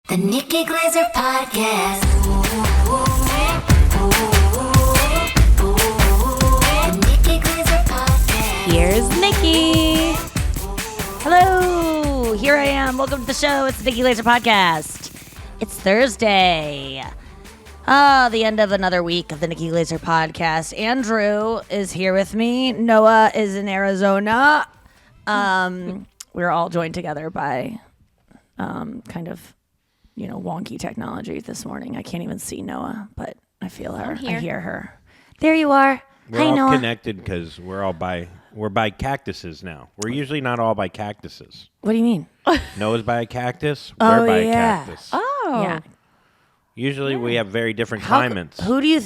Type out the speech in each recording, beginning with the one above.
The Nikki Glaser Podcast. The Nikki Glaser Podcast. Here's Nikki. Hello, here I am. Welcome to the show. It's the Nikki Glaser Podcast. It's Thursday. The end of another week of the Nikki Glaser Podcast. Andrew is here with me. Noah is in Arizona. We're all joined together by kind of, wonky technology this morning. I can't even see Noah, but I feel her. I hear her. There you are. We're Hi, all Noah. connected because we're by cactuses now. We're usually not all by cactuses. What do you mean? Noah's by a cactus. Oh, We're by yeah. a cactus. Oh, yeah. Usually we have very different climates. Who do you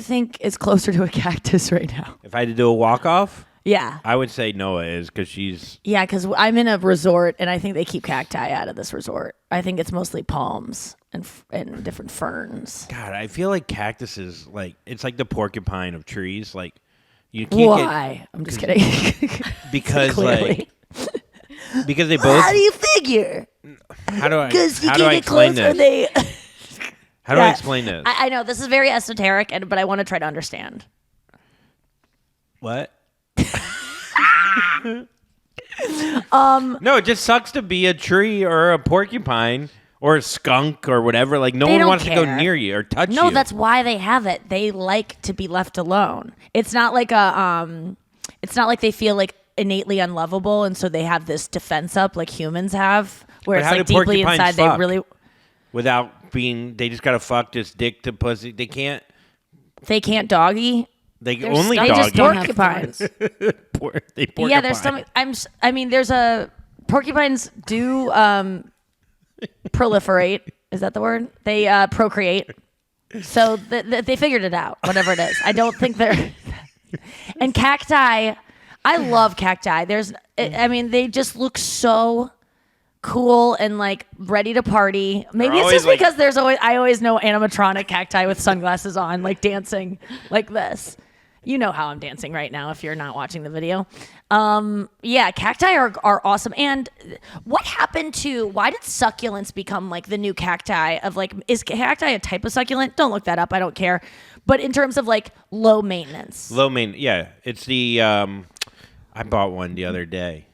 think is closer to a cactus right now? If I had to do a walk-off, Yeah. I would say Noah is because she's... Yeah, because I'm in a resort, and I think they keep cacti out of this resort. I think it's mostly palms and different ferns. God, I feel like cactuses, it's like the porcupine of trees. Like, you can't Why? I'm just kidding. Because, Clearly. because they both... How do you figure? How do I Because you how do can't I get explain close, or this? they... How do I Yeah. explain this? I know, this is very esoteric, but I want to try to understand. What? No, it just sucks to be a tree or a porcupine or a skunk or whatever. Like, no They one don't wants to go care. near you or touch you. No, that's why they have it. They like to be left alone. It's not like it's not like they feel like innately unlovable, and so they have this defense up like humans have, where But it's how like do deeply porcupines inside fuck? they really Without being, they just gotta fuck this dick to pussy. They can't. doggy. They They're only stuck- They just dog porcupines. They porcupine. Yeah, there's some. There's a porcupines do proliferate. Is that the word? They procreate. So they figured it out. Whatever it is, I don't think they're. And cacti, I love cacti. They just look so cool and like ready to party. Maybe it's just because I always know animatronic cacti with sunglasses on, like dancing like this. You know how I'm dancing right now if you're not watching the video. Cacti are awesome. And what happened to, why did succulents become like the new cacti of like, is cacti a type of succulent? Don't look that up. I don't care. But in terms of like low maintenance. Yeah, it's the, I bought one the other day.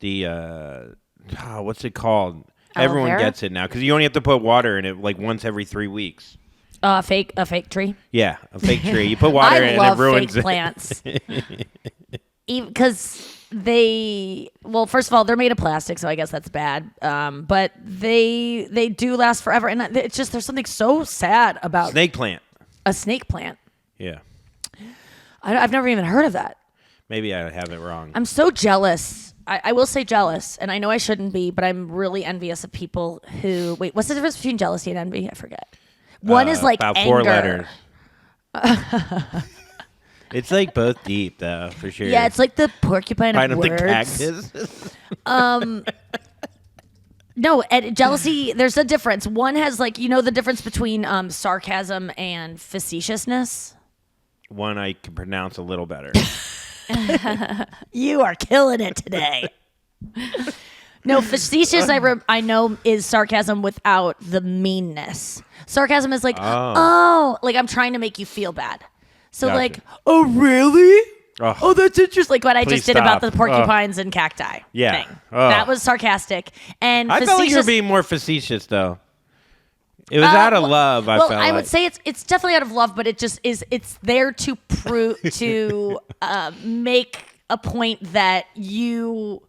The, what's it called? Aloe Everyone vera? gets it now because you only have to put water in it like once every 3 weeks. A fake tree. Yeah, a fake tree. You put water in it and love it ruins fake it. plants. Because first of all, they're made of plastic, so I guess that's bad. But they do last forever, and it's just there's something so sad about Snake plant. a snake plant. Yeah. I've never even heard of that. Maybe I have it wrong. I'm so jealous. I will say jealous, and I know I shouldn't be, but I'm really envious of people who wait. What's the difference between jealousy and envy? I forget. One is like about anger. 4 letters. It's like both deep though, for sure. Yeah, it's like the porcupine Find of up the words. cactus. No, and jealousy, there's a difference. One has like, the difference between sarcasm and facetiousness. One I can pronounce a little better. You are killing it today. No, facetious I know is sarcasm without the meanness. Sarcasm is like, like I'm trying to make you feel bad. So Gotcha. like, oh really? Oh, That's interesting. Like what I Please just did about stop. the porcupines and cacti Yeah. thing. Oh. That was sarcastic. And I felt like you were facetious- being more facetious though. It was out of love. I felt I would like. say it's definitely out of love, but it just is. It's there to prove to make a point that you.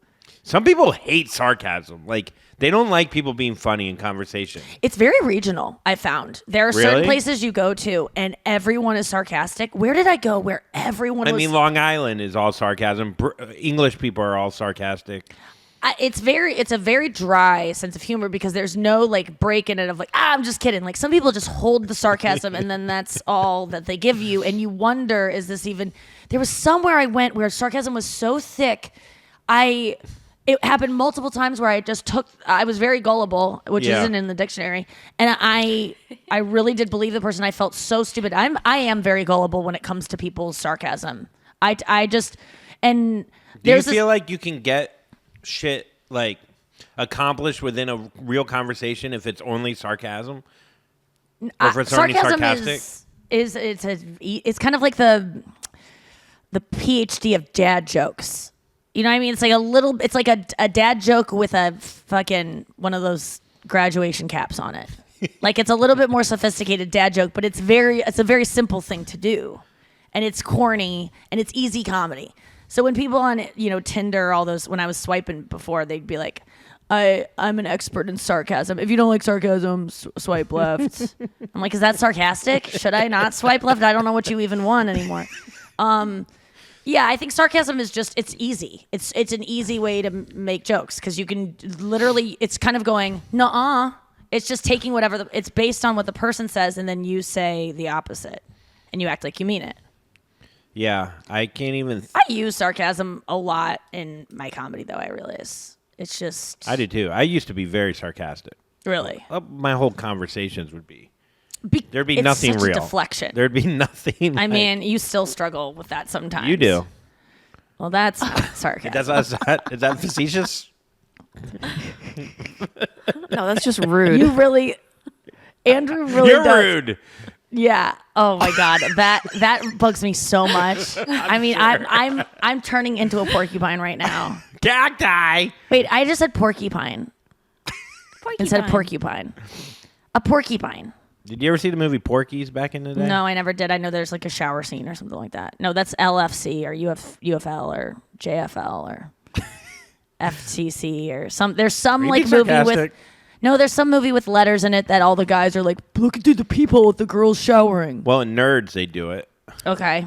Some people hate sarcasm. Like they don't like people being funny in conversation. It's very regional. I found there are certain Really? places you go to, and everyone is sarcastic. Where did I go? Where everyone was. Long Island is all sarcasm. English people are all sarcastic. It's a very dry sense of humor because there's no like break in it of like, I'm just kidding. Like some people just hold the sarcasm and then that's all that they give you. And you wonder, is this even, there was somewhere I went where sarcasm was so thick. It happened multiple times where I was very gullible, which Yeah. isn't in the dictionary. And I really did believe the person. I felt so stupid. I am very gullible when it comes to people's sarcasm. Do you feel like you can get shit like accomplish within a real conversation if it's only sarcasm? Or if it's only sarcasm sarcastic? it's kind of like the PhD of dad jokes. You know what I mean? It's like a dad joke with a fucking one of those graduation caps on it. Like it's a little bit more sophisticated dad joke, but it's a very simple thing to do. And it's corny and it's easy comedy. So when people on, Tinder, all those, when I was swiping before, they'd be like, I'm an expert in sarcasm. If you don't like sarcasm, swipe left. I'm like, is that sarcastic? Should I not swipe left? I don't know what you even want anymore. Yeah, I think sarcasm is it's easy. It's an easy way to make jokes because you can literally, it's kind of going, nuh-uh. It's just taking whatever, it's based on what the person says and then you say the opposite and you act like you mean it. Yeah, I can't even... I use sarcasm a lot in my comedy, though, I realize. It's just... I do, too. I used to be very sarcastic. Really? My whole conversations would be... There'd be it's nothing such real. A deflection. There'd be nothing. I mean, you still struggle with that sometimes. You do. Well, that's sarcasm. Is that facetious? No, that's just rude. You really... Andrew really You're does. rude. Yeah. Oh my God. That bugs me so much. I mean, I'm turning into a porcupine right now. Cacti. Wait, I just said porcupine. Instead of porcupine. A porcupine. Did you ever see the movie Porky's back in the day? No, I never did. I know there's like a shower scene or something like that. No, that's LFC or UFL or JFL or FTC or some. There's some like movie with. No, there's some movie with letters in it that all the guys are like, look at the people with the girls showering. Well, in Nerds, they do it. Okay.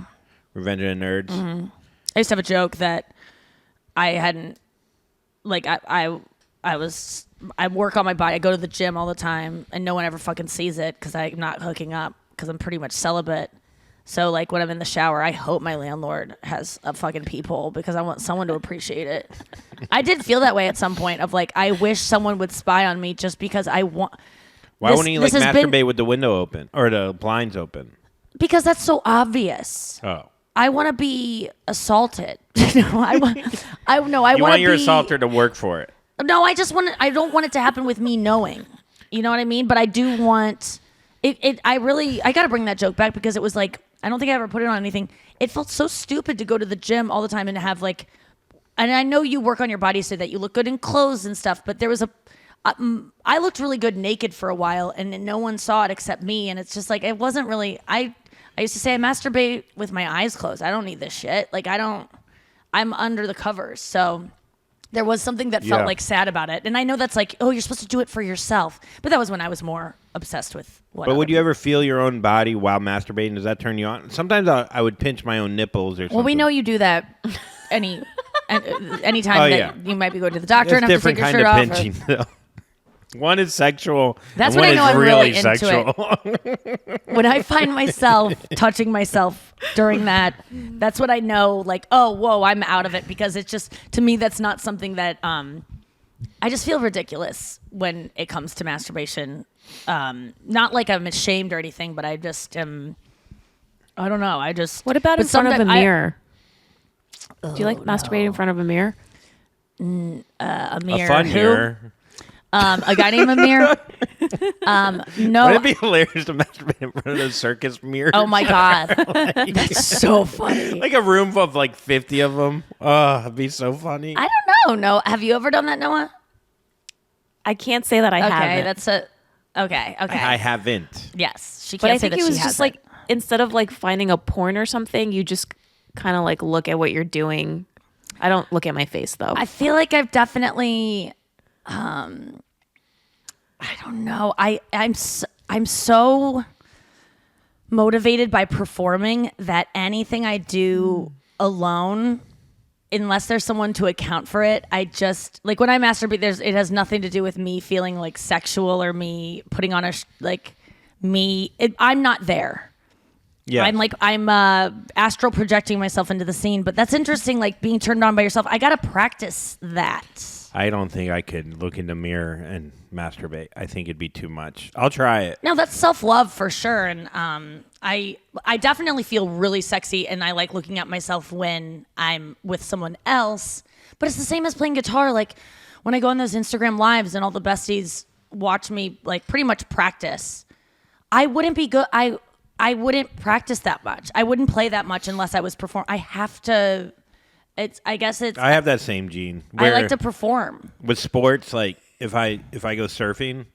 Revenge of the Nerds. Mm-hmm. I used to have a joke that I hadn't, like, I work on my body. I go to the gym all the time, and no one ever fucking sees it because I'm not hooking up because I'm pretty much celibate. So, like, when I'm in the shower, I hope my landlord has a fucking peephole because I want someone to appreciate it. I did feel that way at some point of, like, I wish someone would spy on me just because I want... Why wouldn't you, like, masturbate with the window open or the blinds open? Because that's so obvious. Oh. I want to be assaulted. I want You want your assaulter to work for it. No, I don't want it to happen with me knowing. You know what I mean? But I do want... I got to bring that joke back because it was like... I don't think I ever put it on anything. It felt so stupid to go to the gym all the time and have like, and I know you work on your body so that you look good in clothes and stuff, but there was I looked really good naked for a while and no one saw it except me. And it's just like, it wasn't really, I used to say I masturbate with my eyes closed. I don't need this shit. Like I'm under the covers. So there was something that felt like sad about it. And I know that's like, oh, you're supposed to do it for yourself. But that was when I was more obsessed with what. But would you ever feel your own body while masturbating? Does that turn you on? Sometimes I would pinch my own nipples or something. Well, we know you do that anytime that you might be going to the doctor and have to take your shirt off. Different kind of pinching, though. One is sexual. That's and when one I know is I'm really sexual. into it. When I find myself touching myself during that, that's what I know. Like, oh, whoa, I'm out of it because it's just to me that's not something that I just feel ridiculous when it comes to masturbation. Not like I'm ashamed or anything, but I just am. I don't know. What about in front of a mirror? Do you like masturbating in front of a mirror? A mirror. A fun mirror. A guy named Amir. No. Would it be hilarious to masturbate in front of those circus mirrors? Oh my God. That's so funny. Like a room of like 50 of them. Oh, it'd be so funny. I don't know. No. Have you ever done that, Noah? I can't say that I haven't. Okay. I haven't. Yes. She But can't I say think that it was she just hasn't. like, instead of like finding a porn or something, you just kind of like look at what you're doing. I don't look at my face though. I feel like I've definitely, I don't know. I'm so motivated by performing that anything I do alone, unless there's someone to account for it, I just like when I masturbate. It has nothing to do with me feeling like sexual or me putting on I'm not there. Yeah. I'm astral projecting myself into the scene, but that's interesting. Like being turned on by yourself. I gotta practice that. I don't think I could look in the mirror and masturbate. I think it'd be too much. I'll try it. No, that's self-love for sure. And I definitely feel really sexy, and I like looking at myself when I'm with someone else. But it's the same as playing guitar. Like when I go on those Instagram lives and all the besties watch me like pretty much practice, I wouldn't be good. I wouldn't practice that much. I wouldn't play that much unless I was performing. I have to. I have that same gene. I like to perform. With sports, like if I go surfing,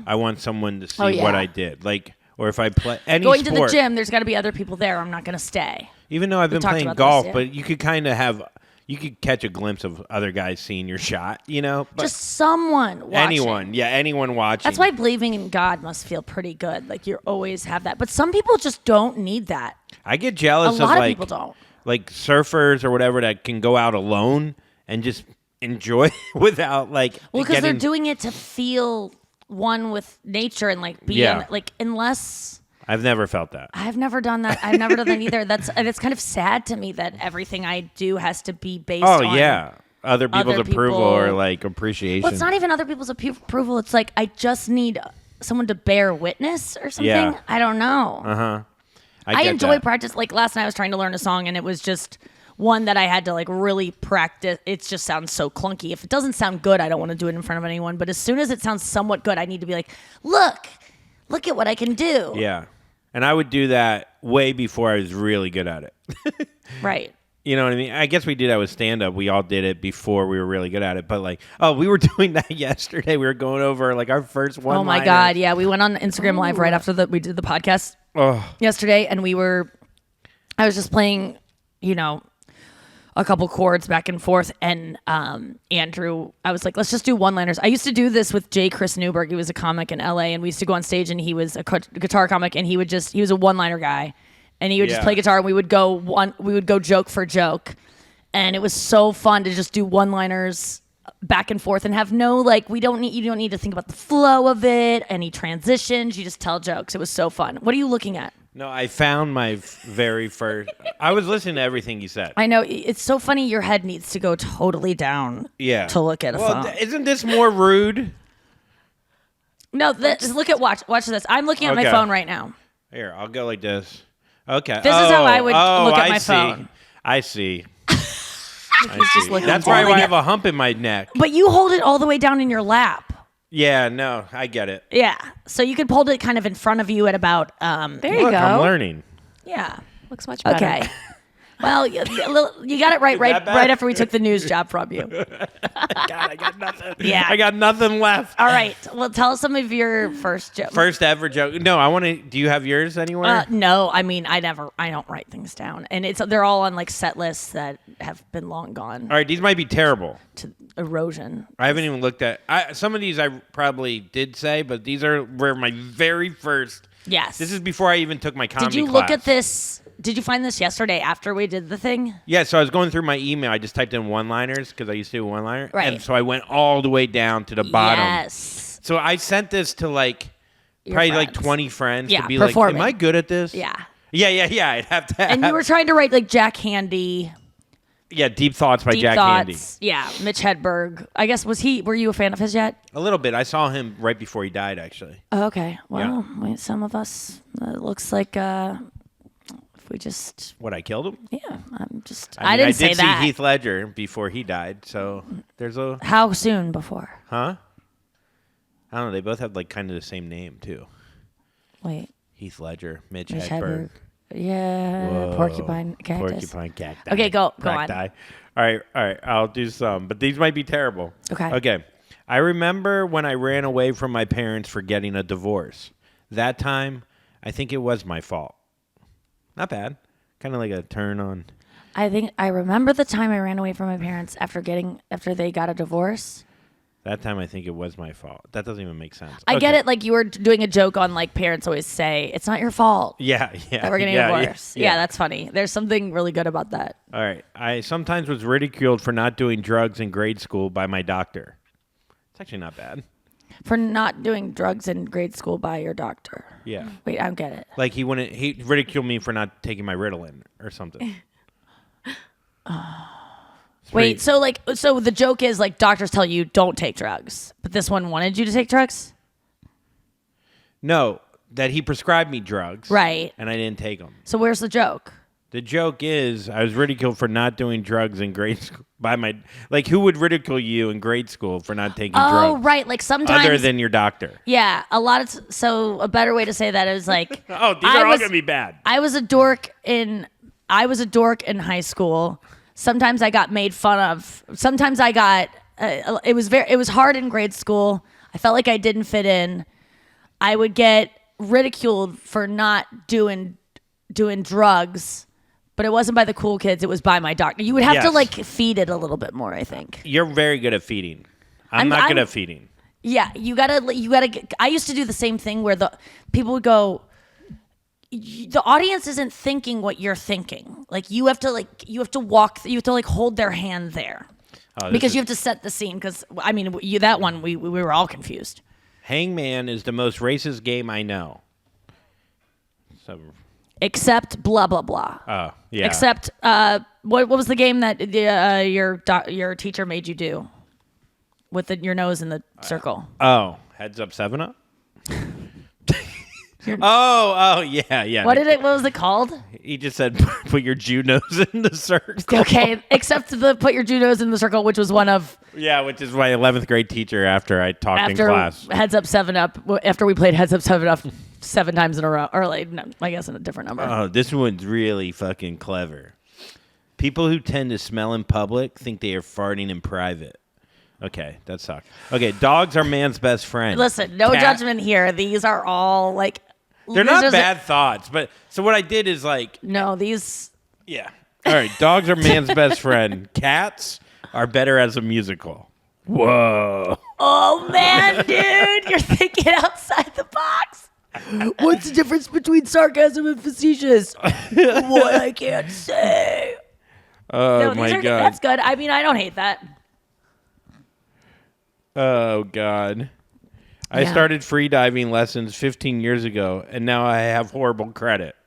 I want someone to see what I did. Like, or if I play any going sport, to the gym, there's got to be other people there. I'm not going to stay. Even though I've been playing about golf, this, yeah. but you could kind of have. You could catch a glimpse of other guys seeing your shot, you know? But just someone watching. Anyone watching. That's why believing in God must feel pretty good. Like you always have that. But some people just don't need that. I get jealous A lot of of people don't. Like surfers or whatever that can go out alone and just enjoy without like. Well, because they're doing it to feel one with nature and like be like unless. I've never felt that. I've never done that. I've never done that either. And it's kind of sad to me that everything I do has to be based on. Oh yeah, other people's approval or like appreciation. Well, it's not even other people's approval. It's like I just need someone to bear witness or something. Yeah. I don't know. Uh-huh. I enjoy that. practice. Like last night I was trying to learn a song and it was just one that I had to like really practice. It just sounds so clunky. If it doesn't sound good, I don't want to do it in front of anyone. But as soon as it sounds somewhat good, I need to be like, look at what I can do. Yeah. And I would do that way before I was really good at it. Right. You know what I mean? I guess we did that with stand-up. We all did it before we were really good at it. But like, we were doing that yesterday. We were going over like our first one. Oh my God. Yeah. We went on Instagram Live right after we did the podcast yesterday. And I was just playing, a couple chords back and forth. And Andrew, I was like, let's just do one-liners. I used to do this with J. Chris Newberg. He was a comic in LA. And we used to go on stage and he was a guitar comic. And he was a one-liner guy. And he would just play guitar, and we would go joke for joke, and it was so fun to just do one-liners back and forth and have no you don't need to think about the flow of it, any transitions. You just tell jokes. It was so fun. What are you looking at? No, I found my very first. I was listening to everything you said. I know it's so funny. Your head needs to go totally down. Yeah. To look at a phone. Isn't this more rude? No, watch this. I'm looking at my phone right now. Here, I'll go like this. Okay. This is how I would look at my phone. I see. looking That's why I have a hump in my neck. But you hold it all the way down in your lap. Yeah, no, I get it. Yeah. So you could hold it kind of in front of you at about there you go. I'm learning. Yeah. Looks much better. Okay. Well, you got it right after we took the news job from you. God, I got nothing. Yeah. I got nothing left. All right. Well, tell us some of your first jokes. First ever joke. No, I want to. Do you have yours anywhere? No, I mean, I don't write things down, and they're all on like set lists that have been long gone. All right, these might be terrible. To erosion. I haven't even looked at. Some of these I probably did say, but these were my very first. Yes. This is before I even took my comedy class. Did you look at this? Did you find this yesterday after we did the thing? Yeah, so I was going through my email. I just typed in one-liners because I used to do one-liner. Right. And so I went all the way down to the bottom. Yes. So I sent this to Your probably friends. 20 friends Yeah, to be performing. like, am I good at this? Yeah. Yeah. I'd have to And you were trying to write like Jack Handy. Yeah, Deep Thoughts by Deep Jack Thoughts. Handy. Yeah, Mitch Hedberg. I guess were you a fan of his yet? A little bit. I saw him right before he died, actually. Oh, okay. Well, some of us, it looks like if we just... What, I killed him? Yeah, I didn't say that. I did see Heath Ledger before he died, so there's a... How soon before? Huh? I don't know. They both have kind of the same name, too. Wait. Heath Ledger, Mitch Hedberg. Hedberg. Yeah, Whoa. porcupine cactus. Porcupine cacti. Okay, go on. Cacti. All right. I'll do some, but these might be terrible. Okay. I remember when I ran away from my parents for getting a divorce. That time, I think it was my fault. Not bad. Kind of like a turn on. I remember the time I ran away from my parents after they got a divorce. That time, I think it was my fault. That doesn't even make sense. I get it. Like you were doing a joke on parents always say, it's not your fault. Yeah. That we're getting a divorce. Yeah, that's funny. There's something really good about that. All right. I sometimes was ridiculed for not doing drugs in grade school by my doctor. It's actually not bad. For not doing drugs in grade school by your doctor. Yeah. Wait, I don't get it. Like he ridiculed me for not taking my Ritalin or something. Wait, so the joke is like doctors tell you don't take drugs, but this one wanted you to take drugs? No, that he prescribed me drugs. Right. And I didn't take them. So where's the joke? The joke is I was ridiculed for not doing drugs in grade school who would ridicule you in grade school for not taking drugs? Oh, right. Like sometimes. Other than your doctor. Yeah. So a better way to say that is like. Oh, these are all going to be bad. I was a dork in high school. Sometimes I got made fun of. Sometimes I got. It was hard in grade school. I felt like I didn't fit in. I would get ridiculed for not doing drugs, but it wasn't by the cool kids. It was by my doctor. You would have to like feed it a little bit more, I think. You're very good at feeding. I'm not good at feeding. Yeah, you gotta. I used to do the same thing where the people would go. The audience isn't thinking what you're thinking. Like you have to hold their hand there because you have to set the scene. Because I mean, we were all confused. Hangman is the most racist game I know. So. Except blah blah blah. Oh yeah. Except what was the game that your teacher made you do with your nose in the circle? Oh, Heads Up 7-Up. Oh, yeah. What was it called? He just said, put your Jew nose in the circle. Okay, except the put your Jew nose in the circle, which was one of... Yeah, which is my 11th grade teacher after I talked in class. Heads Up 7-Up, after we played Heads Up 7-Up 7 times in a row. Or like, no, I guess in a different number. Oh, this one's really fucking clever. People who tend to smell in public think they are farting in private. Okay, that sucks. Okay, dogs are man's best friend. Listen, no judgment here. These are all like... They're not bad thoughts, but so what I did is like... No, these... Yeah. All right, dogs are man's best friend. Cats are better as a musical. Whoa. Oh, man, dude. You're thinking outside the box. What's the difference between sarcasm and facetious? What I can't say. Oh, my God. That's good. I mean, I don't hate that. Oh, God. I started free diving lessons 15 years ago, and now I have horrible credit.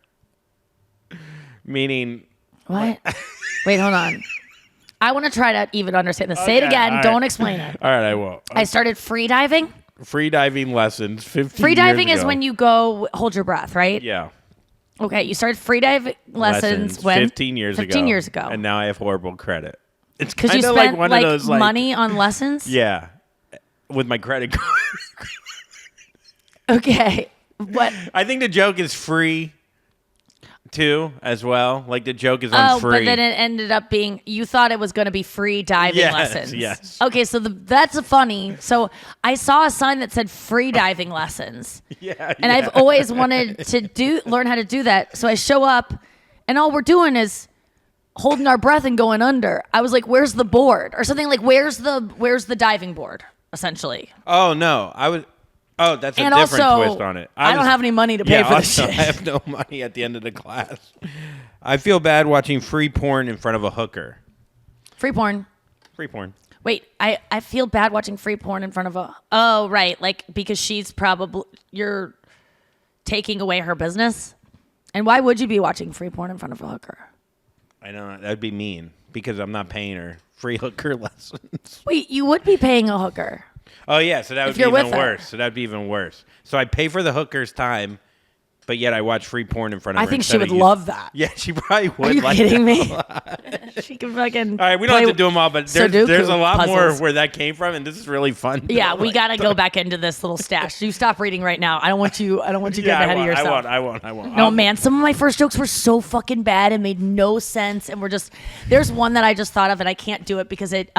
Meaning... What? Wait, hold on. I want to try to even understand this. Say it again. Don't explain it. All right, I won't. I started free diving. Free diving lessons 15 years ago. Free diving is when you go hold your breath, right? Yeah. Okay, you started free diving lessons when 15 years 15 years ago. And now I have horrible credit. It's because you kind of spent like one of those money on lessons. Yeah, with my credit card. Okay, what? I think the joke is free too, as well. Like the joke is on free. But then it ended up being you thought it was going to be free diving lessons. Yes. Okay, so that's funny. So I saw a sign that said free diving lessons. And I've always wanted to learn how to do that. So I show up, and all we're doing is holding our breath and going under. I was like, "Where's the board?" or something like, "Where's the diving board?" Essentially. Oh no, Oh, that's a and different also, twist on it. I don't have any money to pay for this shit. I have no money at the end of the class. I feel bad watching free porn in front of a hooker. Free porn. Free porn. Wait, I feel bad watching free porn in front of a... Oh, right. Like, because she's probably... You're taking away her business? And why would you be watching free porn in front of a hooker? I know. That'd be mean. Because I'm not paying her free hooker lessons. Wait, you would be paying a hooker. Oh, yeah. So that would be even worse. So that'd be even worse. So I pay for the hooker's time, but yet I watch free porn in front of her. I think she would love that. Yeah, she probably would. Are you like kidding me? She can fucking... All right, we don't have to do them all, but there's a lot puzzles. more where that came from, and this is really fun. Yeah, we got to go back into this little stash. You stop reading right now. I don't want you getting ahead of yourself. I won't. No, man, some of my first jokes were so fucking bad and made no sense, and there's one that I just thought of, and I can't do it because it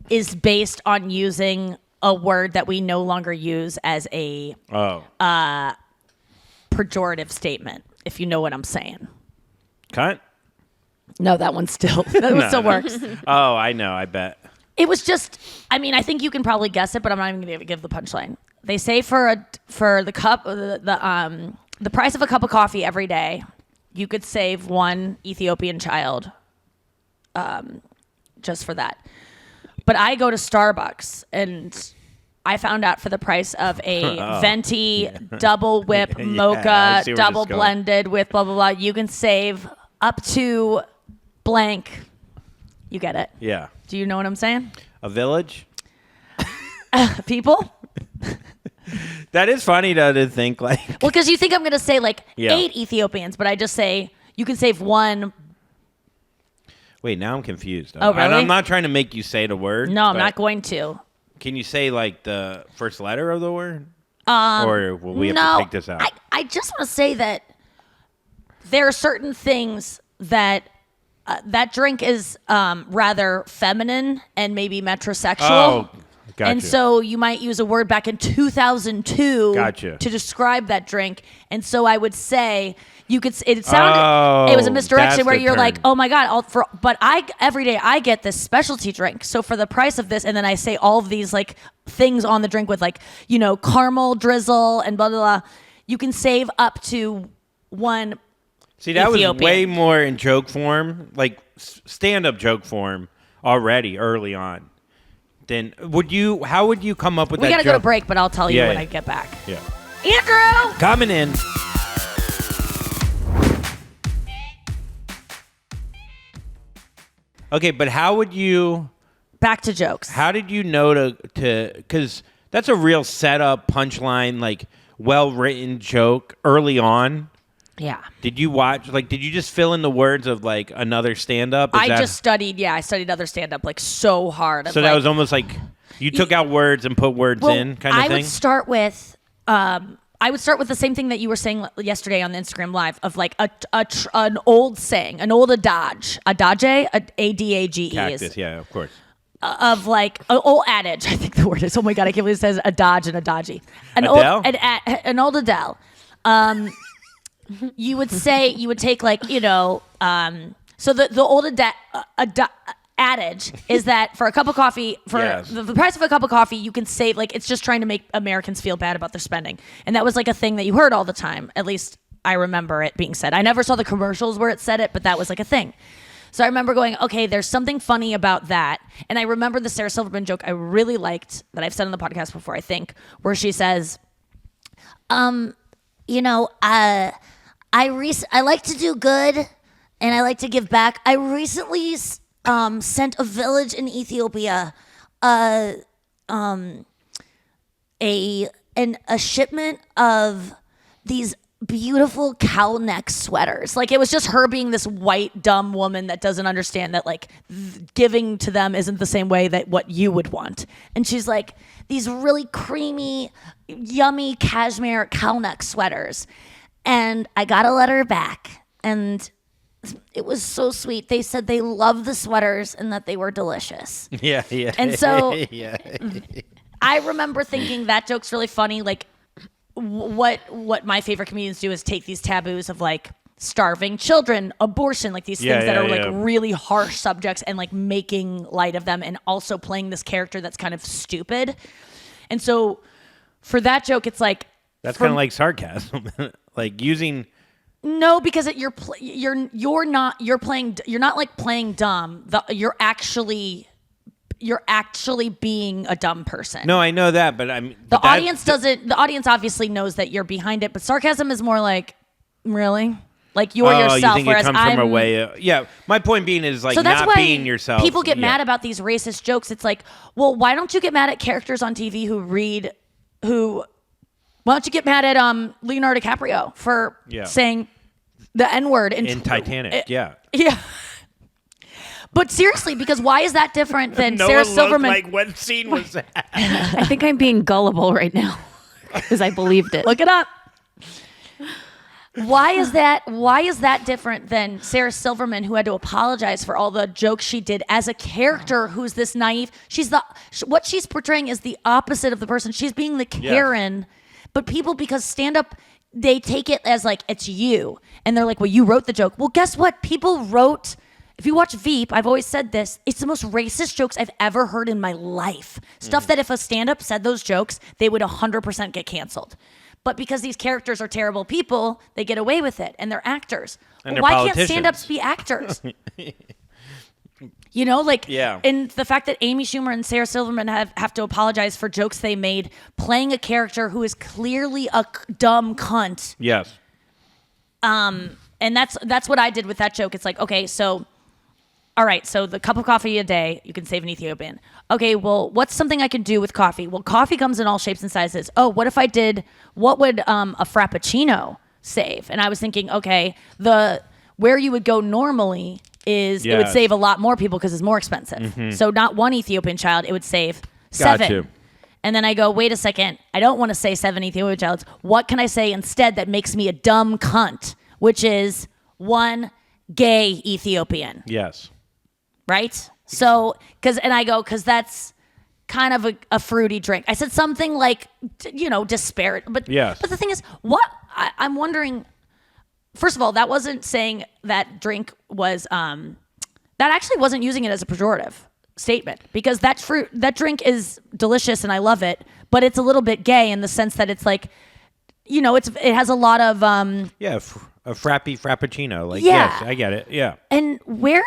is based on using a word that we no longer use as a pejorative statement, if you know what I'm saying. Cunt? No, that one still works. Oh, I know. I bet. It was just, I mean, I think you can probably guess it, but I'm not even going to give the punchline. They say for the cup, the price of a cup of coffee every day, you could save one Ethiopian child just for that. But I go to Starbucks, and I found out for the price of a venti double whip mocha I see where double this is going. blended with blah, blah, blah, you can save up to blank. You get it. Yeah. Do you know what I'm saying? A village? People? That is funny to think like. Well, because you think I'm going to say like Yeah. 8 Ethiopians, but I just say you can save one. Wait, now I'm confused. Oh, And really? I'm not trying to make you say the word. No, I'm but not going to. Can you say like the first letter of the word? Or will we have to take this out? I just want to say that there are certain things that that drink is rather feminine and maybe metrosexual. Oh, gotcha. And so you might use a word back in 2002 Gotcha. to describe that drink. And so I would say you could. It sounded. It was a Oh, misdirection that's where the you're like, term. oh my god! But every day I get this specialty drink. So for the price of this, and then I say all of these like things on the drink with like caramel drizzle and blah blah blah. You can save up to one. See, that was Ethiopian. way more in joke form, like stand-up joke form already early on. Then how would you come up with We that gotta joke? go to break, but I'll tell you Yeah, when yeah. I get back. Yeah. Andrew. Coming in. Okay, but how would you... Back to jokes. How did you know to because that's a real setup, punchline, like well-written joke early on. Yeah. Did you watch, like, did you just fill in the words of, like, another stand-up? I studied other stand-up like so hard. So that was almost like you took out words and put words in kind of I thing? would start with the same thing that you were saying yesterday on the Instagram Live of like an old saying, an old adage, adage, Cactus, yeah, of course. of like an old adage. I think the word is. Oh my god, I can't believe it says adage and adage. Adele? An old Adele. You would take like so the old adage is that for a cup of coffee, for Yes. the price of a cup of coffee, you can save, like, it's just trying to make Americans feel bad about their spending. And that was like a thing that you heard all the time. At least I remember it being said. I never saw the commercials where it said it, but that was like a thing. So I remember going, okay, there's something funny about that. And I remember the Sarah Silverman joke I really liked that I've said on the podcast before, I think, where she says, I like to do good and I like to give back. I recently sent a village in Ethiopia a shipment of these beautiful cowl neck sweaters. Like, it was just her being this white dumb woman that doesn't understand that like giving to them isn't the same way that what you would want. And she's like, these really creamy, yummy cashmere cowl neck sweaters. And I got a letter back, and it was so sweet. They said they loved the sweaters and that they were delicious. Yeah. And so yeah. I remember thinking that joke's really funny. Like, what my favorite comedians do is take these taboos of like starving children, abortion, like these things that are like really harsh subjects, and like making light of them, and also playing this character that's kind of stupid. And so for that joke, it's like, That's kind of like sarcasm. Like using... No, because you're not like playing dumb. You're actually being a dumb person. No, I know that, but I'm... The audience obviously knows that you're behind it, but sarcasm is more like, really? Like you're yourself. You think whereas it comes from a way... yeah, my point being is like so that's not why being yourself. People get mad about these racist jokes. It's like, well, why don't you get mad at characters on TV why don't you get mad at Leonardo DiCaprio for saying the N-word in Titanic? Yeah. But seriously, because why is that different than No Sarah one Silverman? Like, what scene was that? I think I'm being gullible right now because I believed it. Look it up. Why is that different than Sarah Silverman, who had to apologize for all the jokes she did as a character who's this naive? What she's portraying is the opposite of the person. She's being the Karen, but people, because stand-up, they take it as like it's you, and they're like, well, you wrote the joke. Well, guess what? People wrote. If you watch Veep, I've always said this, it's the most racist jokes I've ever heard in my life. Stuff that if a stand-up said those jokes, they would 100% get canceled. But because these characters are terrible people, they get away with it, and they're actors. And they're Why politicians. can't stand-ups be actors? You know, like, Yeah. and the fact that Amy Schumer and Sarah Silverman have to apologize for jokes they made playing a character who is clearly a dumb cunt. Yes. And that's what I did with that joke. It's like, okay, so, all right, so the cup of coffee a day, you can save an Ethiopian. Okay, well, what's something I can do with coffee? Well, coffee comes in all shapes and sizes. Oh, what would a Frappuccino save? And I was thinking, okay, where you would go normally is it would Yes. save a lot more people because it's more expensive. So not one Ethiopian child, it would save 7. Got you. And then I go, wait a second, I don't want to say 7 Ethiopian childs. What can I say instead that makes me a dumb cunt? Which is 1 gay Ethiopian, Yes. right? So, because that's kind of a fruity drink. I said something like, disparate. But, Yes. but the thing is, I'm wondering, first of all, that wasn't saying that drink was, that actually wasn't using it as a pejorative statement, because that drink is delicious and I love it, but it's a little bit gay in the sense that it's like, it has a lot of, Yeah. A frappuccino. Like, Yeah. yes, I get it. Yeah. and where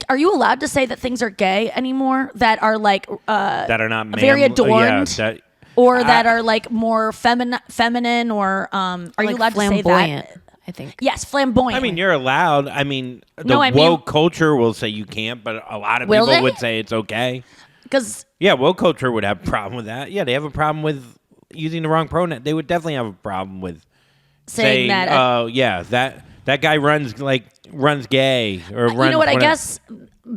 are you allowed to say that things are gay anymore that are like, That are not very adorned? Yeah, or that are like more feminine, or are Like you allowed to say flamboyant, that? I think. Yes, flamboyant. I mean, you're allowed. I mean, No, I mean- woke culture will say you can't, but a lot of Will people they? would say it's okay. because Yeah, woke culture would have a problem with that. Yeah, they have a problem with using the wrong pronoun. They would definitely have a problem with saying that. "Oh, yeah, that guy runs gay or runs." You know what? I whatever. guess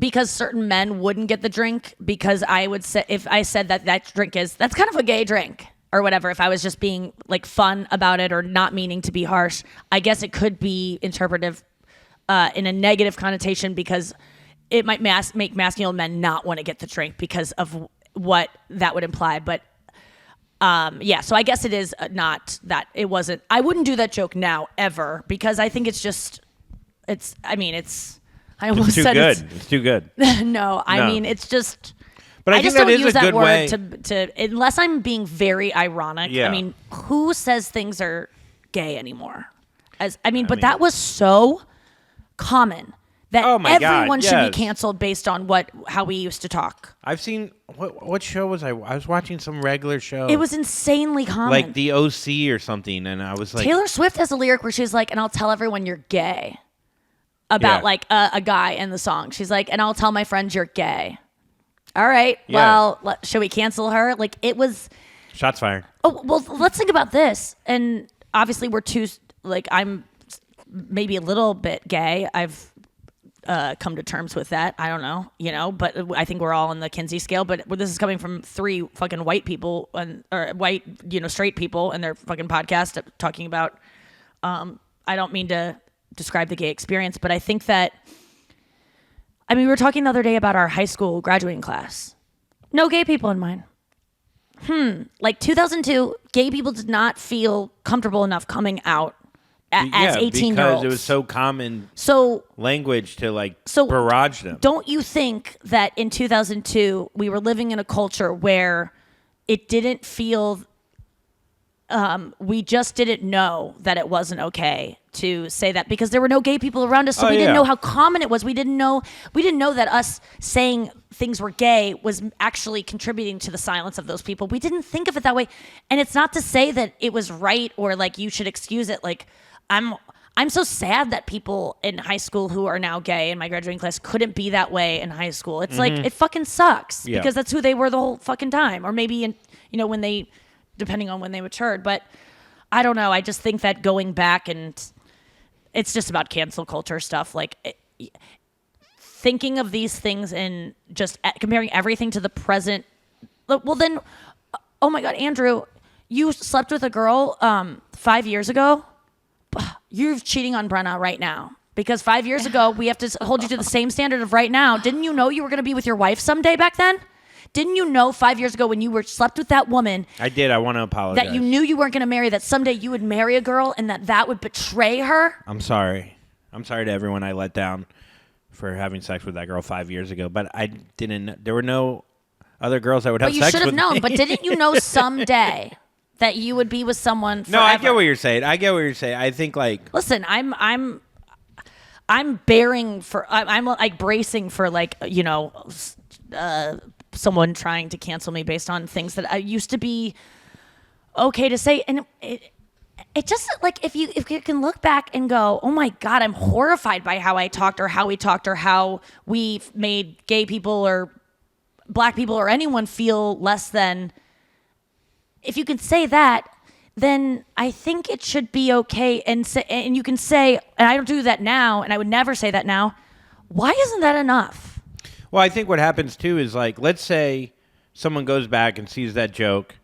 because certain men wouldn't get the drink, because I would say, if I said that drink that's kind of a gay drink or whatever, if I was just being like fun about it or not meaning to be harsh, I guess it could be interpretive in a negative connotation, because it might make masculine men not want to get the drink because of what that would imply. But yeah, so I guess it is not that. It wasn't. I wouldn't do that joke now ever, because I think it's just. I almost It's too said good. It's too good. no, I No. mean it's just. But I just think that don't is use a that good word way. to unless I'm being very ironic. Yeah. I mean, who says things are gay anymore? But that was so common that Oh my God, everyone should yes. be canceled based on how we used to talk. I've seen what show was I? I was watching some regular show. It was insanely common. like the OC or something, and I was like, Taylor Swift has a lyric where she's like, "And I'll tell everyone you're gay," about Yeah. like a guy in the song. She's like, "And I'll tell my friends you're gay." All right. Yeah. Well, should we cancel her? Like, it was. shots fired. Oh, well, let's think about this. And obviously, I'm maybe a little bit gay. I've come to terms with that. I don't know, but I think we're all on the Kinsey scale. But this is coming from 3 fucking white people or white, straight people and their fucking podcast talking about. I don't mean to describe the gay experience, but I think that. We were talking the other day about our high school graduating class. No gay people in mine. Like 2002, gay people did not feel comfortable enough coming out as Yeah, 18-year-olds. because it was so common So language to So, barrage them. don't you think that in 2002 we were living in a culture where it didn't feel we just didn't know that it wasn't okay to say that, because there were no gay people around us, so Oh, we didn't yeah. know how common it was. We didn't know that us saying things were gay was actually contributing to the silence of those people. We didn't think of it that way. And it's not to say that it was right or like you should excuse it. Like, I'm so sad that people in high school who are now gay in my graduating class couldn't be that way in high school. It's like, it fucking sucks, Yeah. because that's who they were the whole fucking time. Or maybe when they, depending on when they matured. But I don't know. I just think that going back, and it's just about cancel culture stuff. Like, thinking of these things and just comparing everything to the present. Well, then, oh my God, Andrew, you slept with a girl 5 years ago. You're cheating on Brenna right now, because 5 years ago we have to hold you to the same standard of right now. Didn't you know you were going to be with your wife someday back then? Didn't you know 5 years ago when you slept with that woman I did. I want to apologize. that you knew you weren't going to marry, that someday you would marry a girl and that would betray her? I'm sorry. I'm sorry to everyone I let down for having sex with that girl 5 years ago. But I didn't. There were no other girls that would have But you sex should have with known. me. But didn't you know someday that you would be with someone forever? No, I get what you're saying. I think like Listen, I I'm bearing for. I'm like bracing for like someone trying to cancel me based on things that I used to be okay to say, and it just like if you can look back and go, oh my God, I'm horrified by how I talked or how we talked or how we made gay people or black people or anyone feel less than. If you can say that, then I think it should be okay. And you can say, and I don't do that now, and I would never say that now. Why isn't that enough? Well, I think what happens too is like, let's say someone goes back and sees that joke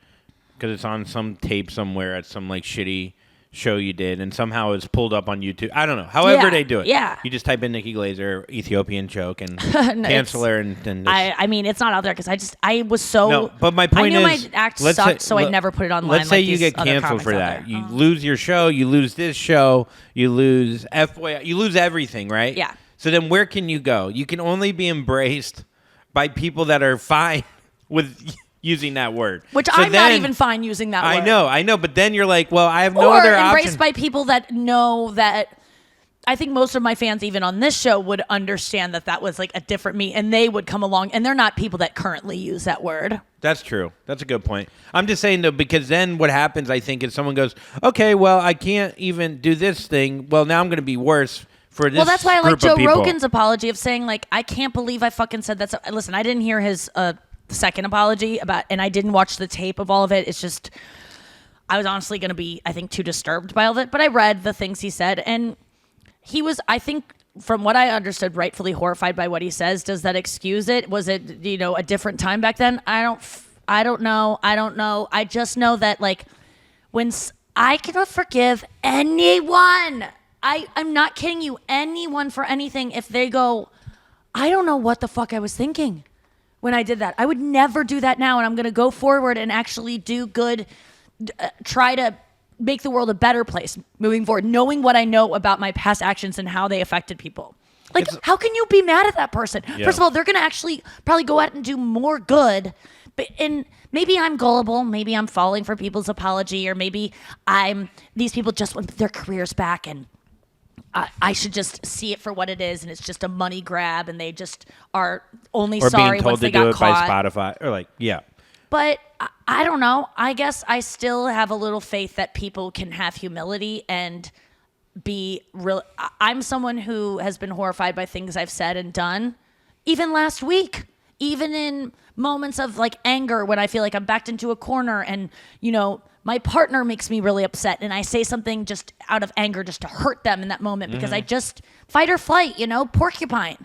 because it's on some tape somewhere at some like shitty show you did, and somehow it's pulled up on YouTube. I don't know. However they do it. Yeah. You just type in Nikki Glaser Ethiopian joke and cancel her, and I mean, it's not out there because I was so. No, but my point I knew is, my act sucked, so I never put it online. Let's say like you these get other canceled for comics out that. there. You lose your show. You lose this show. You lose FYI. You lose everything, right? Yeah. So then where can you go? You can only be embraced by people that are fine with using that word. Which So I'm not then- even fine using that word. I know, but then you're like, well, I have no or other embraced option. by people that know that. I think most of my fans, even on this show, would understand that was like a different me, and they would come along, and they're not people that currently use that word. That's true. That's a good point. I'm just saying, though, because then what happens, I think, is someone goes, okay, well, I can't even do this thing. Well, now I'm going to be worse for this. Well, that's why I like group of Joe people. Rogan's apology of saying, like, I can't believe I fucking said that. So, listen, I didn't hear his second apology and I didn't watch the tape of all of it. It's just, I was honestly going to be, I think, too disturbed by all of it. But I read the things he said, and he was, I think, from what I understood, rightfully horrified by what he says. Does that excuse it? Was it, a different time back then? I don't know. I just know that, like, when I cannot forgive anyone. I'm not kidding you. Anyone for anything. If they go, I don't know what the fuck I was thinking when I did that. I would never do that now. And I'm going to go forward and actually do good. Try to make the world a better place moving forward, knowing what I know about my past actions and how they affected people. Like, how can you be mad at that person? Yeah. First of all, they're going to actually probably go out and do more good. And maybe I'm gullible. Maybe I'm falling for people's apology, or maybe these people just want their careers back, and I should just see it for what it is, and it's just a money grab, and they just are only Or sorry being told once to they do got it caught. by Spotify. Or like, yeah. But I don't know. I guess I still have a little faith that people can have humility and be real. I'm someone who has been horrified by things I've said and done, even last week, even in moments of like anger when I feel like I'm backed into a corner and, my partner makes me really upset and I say something just out of anger just to hurt them in that moment because I just fight or flight, porcupine.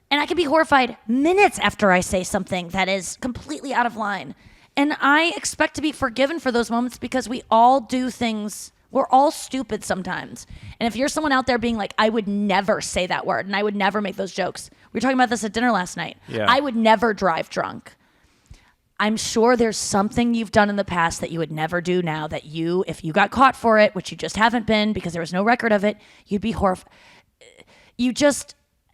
And I can be horrified minutes after I say something that is completely out of line. And I expect to be forgiven for those moments because we all do things. We're all stupid sometimes. And if you're someone out there being like, I would never say that word and I would never make those jokes. We were talking about this at dinner last night. Yeah. I would never drive drunk. I'm sure there's something you've done in the past that you would never do now that if you got caught for it, which you just haven't been because there was no record of it, you'd be horrified.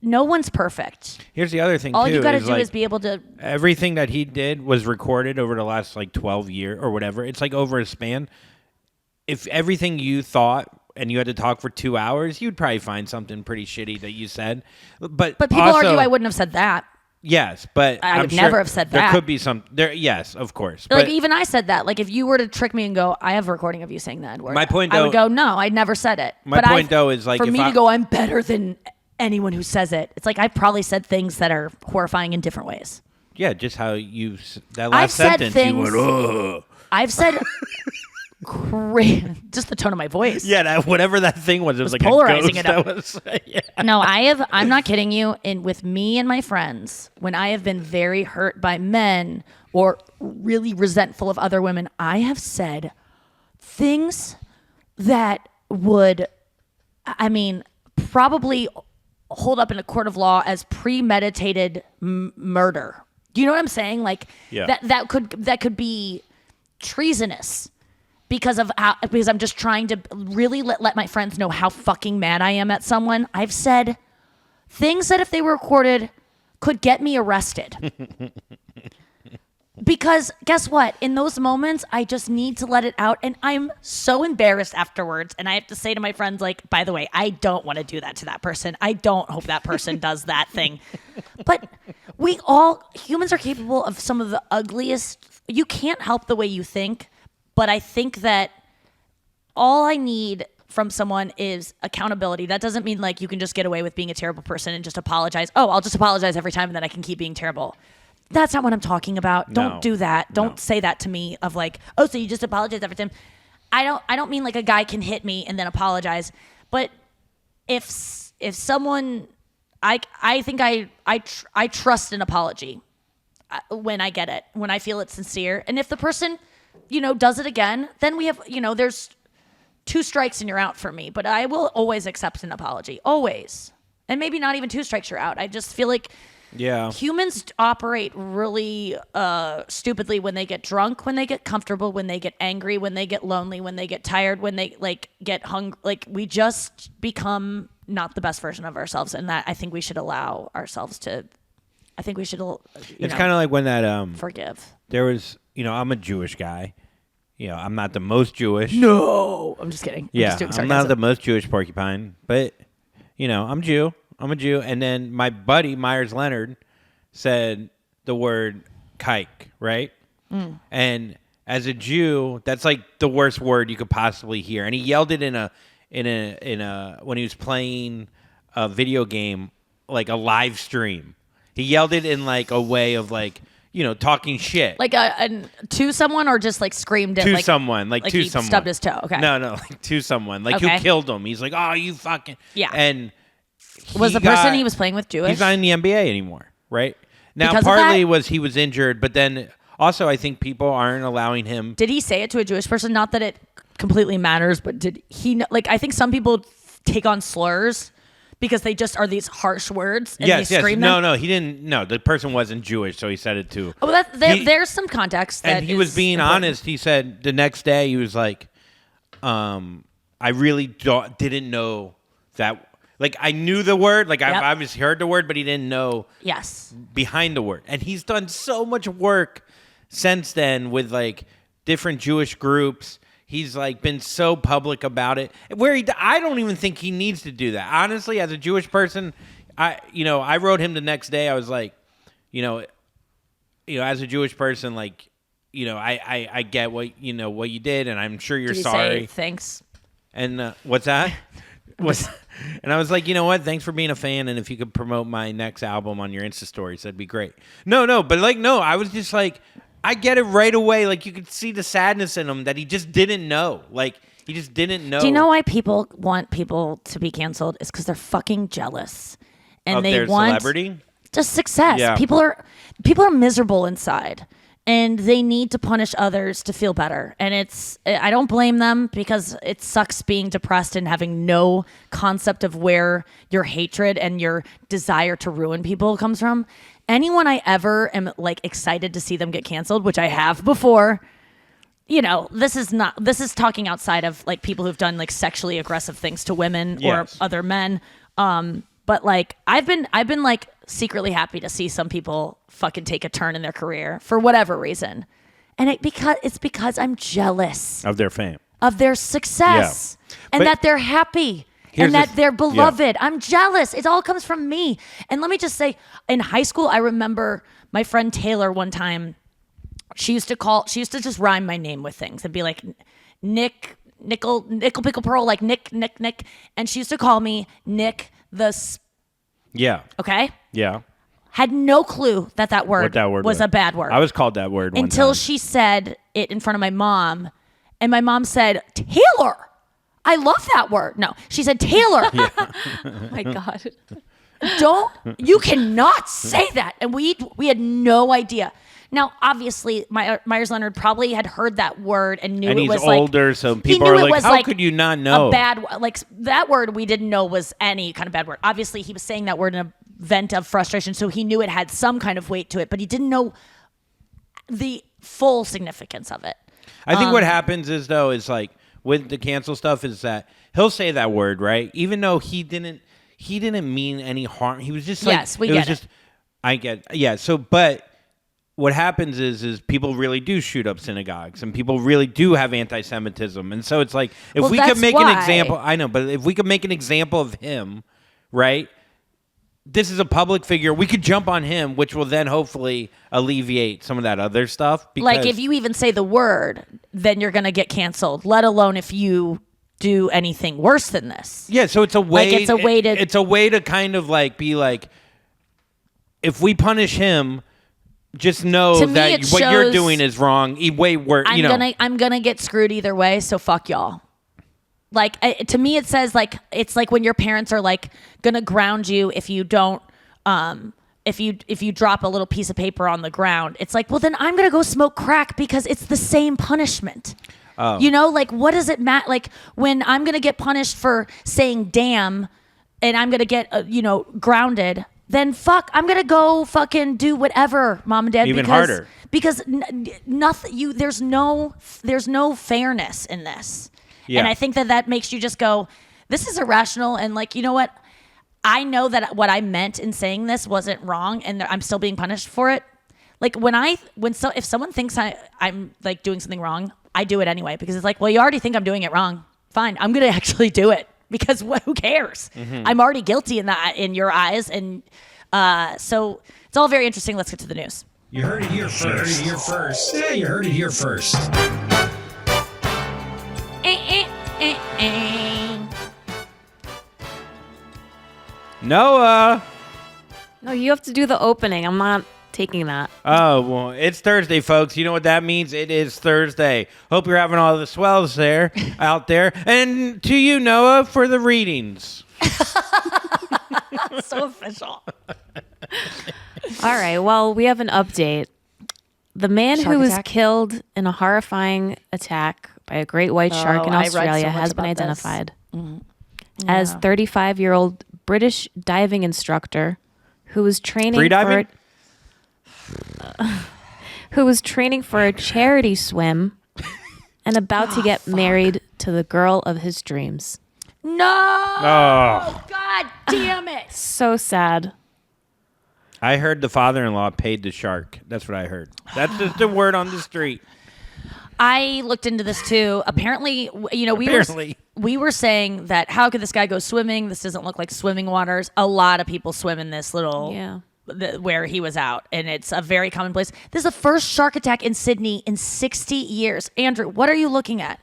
No one's perfect. Here's the other thing, All too. you got to do like, is be able to. Everything that he did was recorded over the last, 12 years or whatever. It's like over a span. If everything you thought and you had to talk for 2 hours, you'd probably find something pretty shitty that you said. But people also, argue I wouldn't have said that. Yes, but I I'm would sure never have said there that. could be some there. Yes, of course. Like, But even I said that. Like, if you were to trick me and go, I have a recording of you saying that word. My point, I would though- go, no, I never said it. My But point, though, is, like, for if me I- to go, I'm better than anyone who says it. It's like I probably said things that are horrifying in different ways. yeah, just how that I've last said sentence, things. you went, ugh. I've said just the tone of my voice. Yeah, whatever that thing was, it was like polarizing a it ghost. up. That was, yeah. No, I'm not kidding you. And with me and my friends, when I have been very hurt by men or really resentful of other women, I have said things that would, probably hold up in a court of law as premeditated murder. Do you know what I'm saying? Like, Yeah. that could be treasonous. Because I'm just trying to really let my friends know how fucking mad I am at someone. I've said things that if they were recorded could get me arrested. Because guess what? In those moments, I just need to let it out. And I'm so embarrassed afterwards. And I have to say to my friends, like, by the way, I don't want to do that to that person. I don't hope that person does that thing. But humans are capable of some of the ugliest. You can't help the way you think. But I think that all I need from someone is accountability. That doesn't mean like you can just get away with being a terrible person and just apologize. Oh, I'll just apologize every time and then I can keep being terrible. That's not what I'm talking about. No. Don't do that. Don't say that to me of like, oh, so you just apologize every time. I don't mean like a guy can hit me and then apologize. But if someone, I think I trust an apology when I get it, when I feel it's sincere. And if the person, does it again, then we have, there's 2 strikes and you're out for me. But I will always accept an apology. Always. And maybe not even 2 strikes, you're out. I just feel like humans operate really stupidly when they get drunk, when they get comfortable, when they get angry, when they get lonely, when they get tired, when they like get hungry. Like we just become not the best version of ourselves. And that I think we should allow ourselves to, it's kind of like when that forgive. There was, I'm a Jewish guy. I'm not the most Jewish. No, I'm just kidding. Yeah, I'm just doing I'm sarcasm. not the most Jewish porcupine, but I'm Jew. I'm a Jew. And then my buddy Myers Leonard said the word kike, right? And as a Jew, that's like the worst word you could possibly hear. And he yelled it in a when he was playing a video game, like a live stream. He yelled it in like a way of like, talking shit. Like to someone or just like screamed it? To like, someone. Like to he someone. Stubbed his toe. Okay. No, like to someone. Like Okay. who killed him. He's like, oh, you fucking. Yeah. And was the person he was playing with Jewish? He's not in the NBA anymore, right? Now, Because of partly that? was he was injured, but then also I think people aren't allowing him. Did he say it to a Jewish person? Not that it completely matters, but did he like? I think some people take on slurs because they just are these harsh words and Yes, they scream yes. them. No, he didn't. No, the person wasn't Jewish, so he said it too. Oh, there's some context. That And he was is being important. honest. He said the next day he was like, I really didn't know that. Like I knew the word, like I've Yep. obviously heard the word, but he didn't know Yes. behind the word. And he's done so much work since then with like different Jewish groups. He's like been so public about it. I don't even think he needs to do that. Honestly, as a Jewish person, I wrote him the next day. I was like, as a Jewish person, like, I get what you did, and I'm sure you're Did he sorry. say thanks? And what's that? And I was like, you know what? Thanks for being a fan. And if you could promote my next album on your Insta stories, that'd be great. No. I was just like, I get it right away. Like you could see the sadness in him that he just didn't know. Like he just didn't know. Do you know why people want people to be canceled? It's because they're fucking jealous, and of they their want celebrity? just success. Yeah. People are miserable inside, and they need to punish others to feel better. And I don't blame them because it sucks being depressed and having no concept of where your hatred and your desire to ruin people comes from. Anyone I ever am like excited to see them get canceled, which I have before. This is talking outside of like people who've done like sexually aggressive things to women Yes. or other men. But like I've been like secretly happy to see some people fucking take a turn in their career for whatever reason. And it's because I'm jealous Of their fame. of their success and But- that they're happy Here's and the that th- they're yeah. beloved. I'm jealous. It all comes from me. And let me just say, in high school, I remember my friend Taylor one time, she used to just rhyme my name with things and be like, Nickel, Pickle, Pearl, like Nick. And she used to call me Nick Yeah. okay? Yeah. Had no clue that word, What that word was a bad word. I was called that word one until time. she said it in front of my mom, and my mom said, Taylor, I love that word. No, she said, Taylor, Oh my God. you cannot say that. And we had no idea. Now, obviously, Myers Leonard probably had heard that word and knew And it he's was like older, so he people knew are it like, was how could you not know? a bad like that word we didn't know was any kind of bad word. Obviously, he was saying that word in a vent of frustration, so he knew it had some kind of weight to it, but he didn't know the full significance of it. I think what happens is like with the cancel stuff is that he'll say that word, right? Even though he didn't mean any harm. He was just like, Yes, we it was get it. just, I get, yeah. So, but what happens is people really do shoot up synagogues, and people really do have anti-Semitism, and so it's like if Well, we could that's make why. an example, I know, but if we could make an example of him, right? This is a public figure. We could jump on him, which will then hopefully alleviate some of that other stuff. Like if you even say the word, then you're gonna get canceled. Let alone if you do anything worse than this. yeah, so it's a way. Like, it's a way to- It's a way to kind of like be like, if we punish him, just know To me, that it what you're shows- doing is wrong. Way worse. I'm gonna get screwed either way, so fuck y'all. Like to me, it says like it's like when your parents are like gonna ground you if you don't, if you drop a little piece of paper on the ground. It's like, well, then I'm gonna go smoke crack because it's the same punishment. Oh. You know, like what does it matter? Like when I'm gonna get punished for saying damn, and I'm gonna get grounded. Then fuck, I'm gonna go fucking do whatever, mom and dad. Even because, harder. because nothing. There's no fairness in this. Yeah. And I think that makes you just go, this is irrational. And like, you know what? I know that what I meant in saying this wasn't wrong, and I'm still being punished for it. Like if someone thinks I'm like doing something wrong, I do it anyway because it's like, well, you already think I'm doing it wrong. Fine, I'm gonna actually do it because who cares? Mm-hmm. I'm already guilty in your eyes, and so it's all very interesting. Let's get to the news. You heard it here first. Yeah, you heard it here first. Noah. No, you have to do the opening. I'm not taking that. Oh, well, it's Thursday, folks. You know what that means? It is Thursday. Hope you're having all the swells out there. And to you, Noah, for the readings. So official. All right. Well, we have an update. The man Shark who was attack? killed in a horrifying attack by a great white shark in I read so Australia much has been about this. identified as 35-year-old British diving instructor who was training Free diving? who was training for a charity swim and about to get married to the girl of his dreams. No. Oh. God damn it. So sad. I heard the father-in-law paid the shark. That's what I heard. That's just the word on the street. I looked into this too. Apparently, we were saying that how could this guy go swimming? This doesn't look like swimming waters. A lot of people swim in this little where he was out, and it's a very common place. This is the first shark attack in Sydney in 60 years. Andrew, what are you looking at?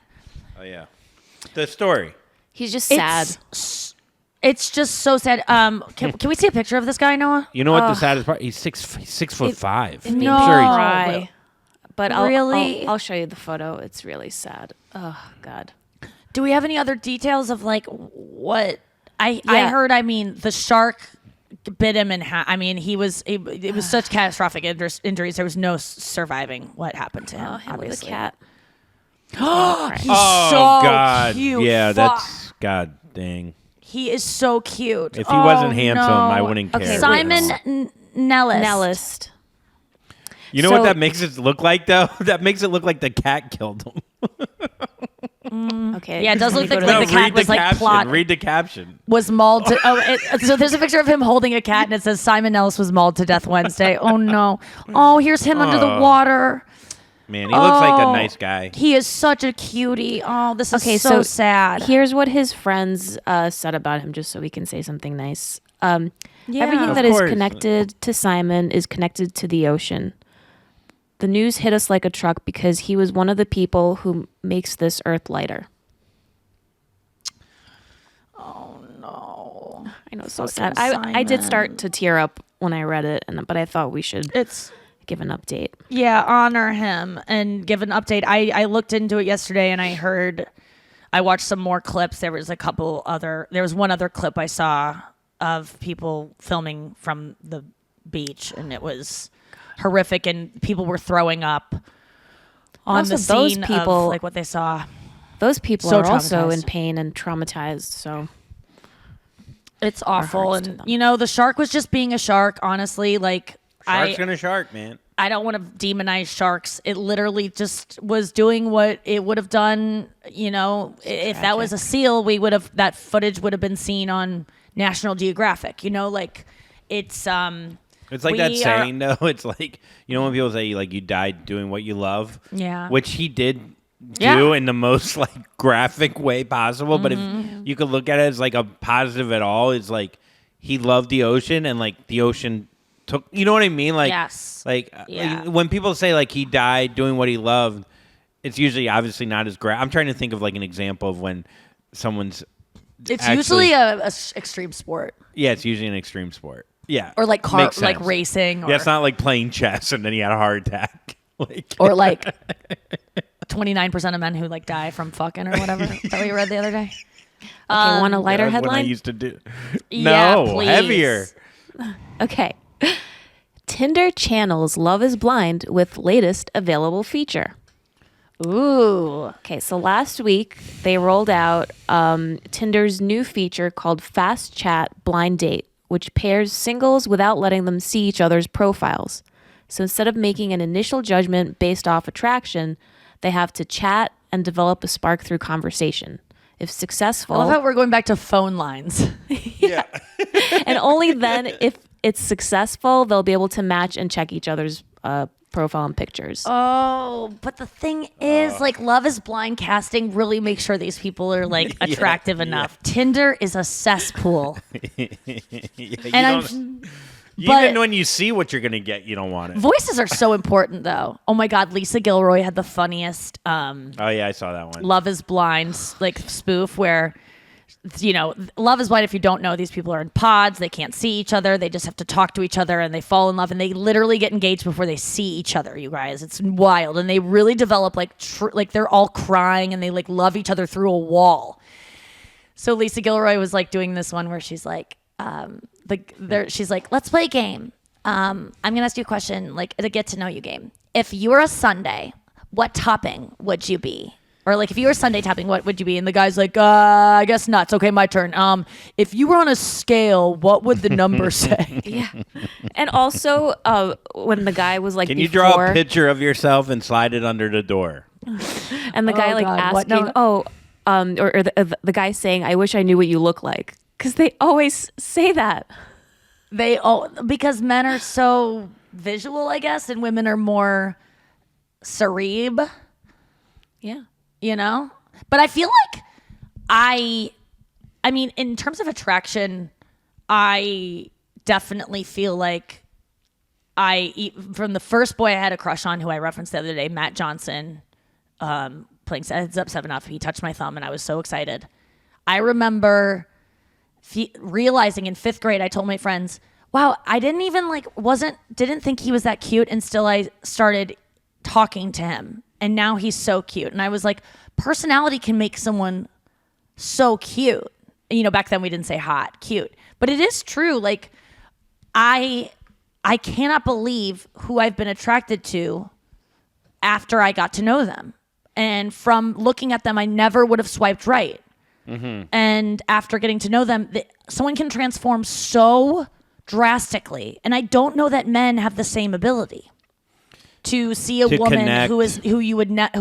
Oh, yeah. The story. He's just sad. It's just so sad. Can we see a picture of this guy, Noah? You know what the saddest part? He's 6'5". No. I'm sure he's Cry. But Really? I'll show you the photo. It's really sad. Oh God. Do we have any other details of like what I heard? I mean, the shark bit him in half. I mean, it was such catastrophic injuries. There was no surviving what happened to him. Oh, him with obviously. the cat. He's Oh, so God. cute. Yeah, Fuck. that's... God dang. He is so cute. If he wasn't handsome, no. I wouldn't care. Okay, Simon Nellis. Nellist. You know So- what that makes it look like, though? That makes it look like the cat killed him. Okay. Yeah, it does let me look go like to the No, cat read was, the like, caption. plot- Read the caption. Was mauled to. So there's a picture of him holding a cat, and it says Simon Nellis was mauled to death Wednesday. Oh no. Oh, here's him under the water. Man, he looks like a Oh, nice guy. He is such a cutie. Oh, this is Okay, so sad. Here's what his friends said about him, just so we can say something nice. Everything Of that is course. connected to Simon is connected to the ocean. The news hit us like a truck because he was one of the people who makes this earth lighter. Oh no. I know, so Fucking sad. I did start Simon. to tear up when I read it, but I thought we should It's give an update. yeah, honor him and give an update. I looked into it yesterday and I watched some more clips. There was one other clip I saw of people filming from the beach, and it was horrific, and people were throwing up on Also, the those scene people- of like what they saw. Those people So are also traumatized. in pain and traumatized, so It's awful, hearts to and them. the shark was just being a shark. Honestly, like Shark's gonna shark, man. I don't want to demonize sharks. It literally just was doing what it would have done. If that was a seal, that footage would have been seen on National Geographic. Like it's It's like that saying, though. It's like, when people say, like, you died doing what you love. Yeah. Which he did do in the most, like, graphic way possible. But if you could look at it as, like, a positive at all, it's like he loved the ocean and, like, the ocean took, you know what I mean? Like, yes. Like, when people say, like, he died doing what he loved, it's usually obviously not as I'm trying to think of, like, an example of when someone's It's usually a extreme sport. Yeah, it's usually an extreme sport. Yeah. Or like like racing. Or, it's not like playing chess and then he had a heart attack. Or like 29% of men who like die from fucking or whatever. Is that what you read the other day? Okay, want a lighter That's headline? What I used to do. Yeah, No, please. heavier. Okay. Tinder channels Love is Blind with latest available feature. Ooh. Okay, so last week they rolled out Tinder's new feature called Fast Chat Blind Date, which pairs singles without letting them see each other's profiles. So instead of making an initial judgment based off attraction, they have to chat and develop a spark through conversation. If successful, I love how we're going back to phone lines. Yeah. and only then, if it's successful, they'll be able to match and check each other's profile and pictures. Oh, but the thing is, like, Love is Blind casting really makes sure these people are like attractive enough. Tinder is a cesspool. Even when you see what you're gonna get, you don't want it. Voices are so important, though. Oh my God, Lisa Gilroy had the funniest Oh yeah, I saw that one. Love is Blind like spoof where, Love is Blind. If you don't know, these people are in pods. They can't see each other. They just have to talk to each other, and they fall in love, and they literally get engaged before they see each other. You guys, it's wild, and they really develop like they're all crying, and they like love each other through a wall. So Lisa Gilroy was like doing this one where she's like, she's like, let's play a game. I'm gonna ask you a question, like a get to know you game. If you were a sundae, what topping would you be? Or like if you were Sunday topping, what would you be? And the guy's like, I guess nuts. Okay, my turn. If you were on a scale, what would the number say? Yeah. And also, when the guy was like, can you draw a picture of yourself and slide it under the door? And the guy asking, or the guy saying, I wish I knew what you look like. Because they always say that. Because men are so visual, I guess, and women are more cereb. Yeah. But I feel like I mean, in terms of attraction, I definitely feel like from the first boy I had a crush on, who I referenced the other day, Matt Johnson, playing Heads Up 7 Up. He touched my thumb and I was so excited. I remember realizing in 5th grade, I told my friends, wow, I didn't even didn't think he was that cute until I started talking to him. And now he's so cute. And I was like, personality can make someone so cute. Back then we didn't say hot, cute. But it is true. Like, I cannot believe who I've been attracted to after I got to know them. And from looking at them, I never would have swiped right. Mm-hmm. And after getting to know them, someone can transform so drastically. And I don't know that men have the same ability to see a woman connect. who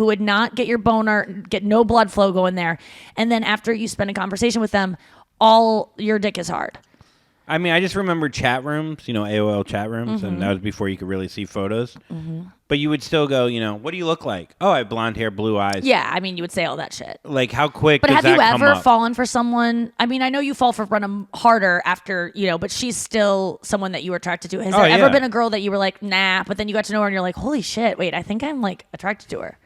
would not get your boner, get no blood flow going there, and then after you spend a conversation with them, all your dick is hard. I mean, I just remember chat rooms, AOL chat rooms, and that was before you could really see photos. Mm-hmm. But you would still go, what do you look like? Oh, I have blonde hair, blue eyes. Yeah, I mean, you would say all that shit. Like, how quick But does have that you come ever up? fallen for someone? I mean, I know you fall for one harder after, but she's still someone that you were attracted to. Has there ever been a girl that you were like, nah, but then you got to know her and you're like, holy shit, wait, I think I'm like attracted to her.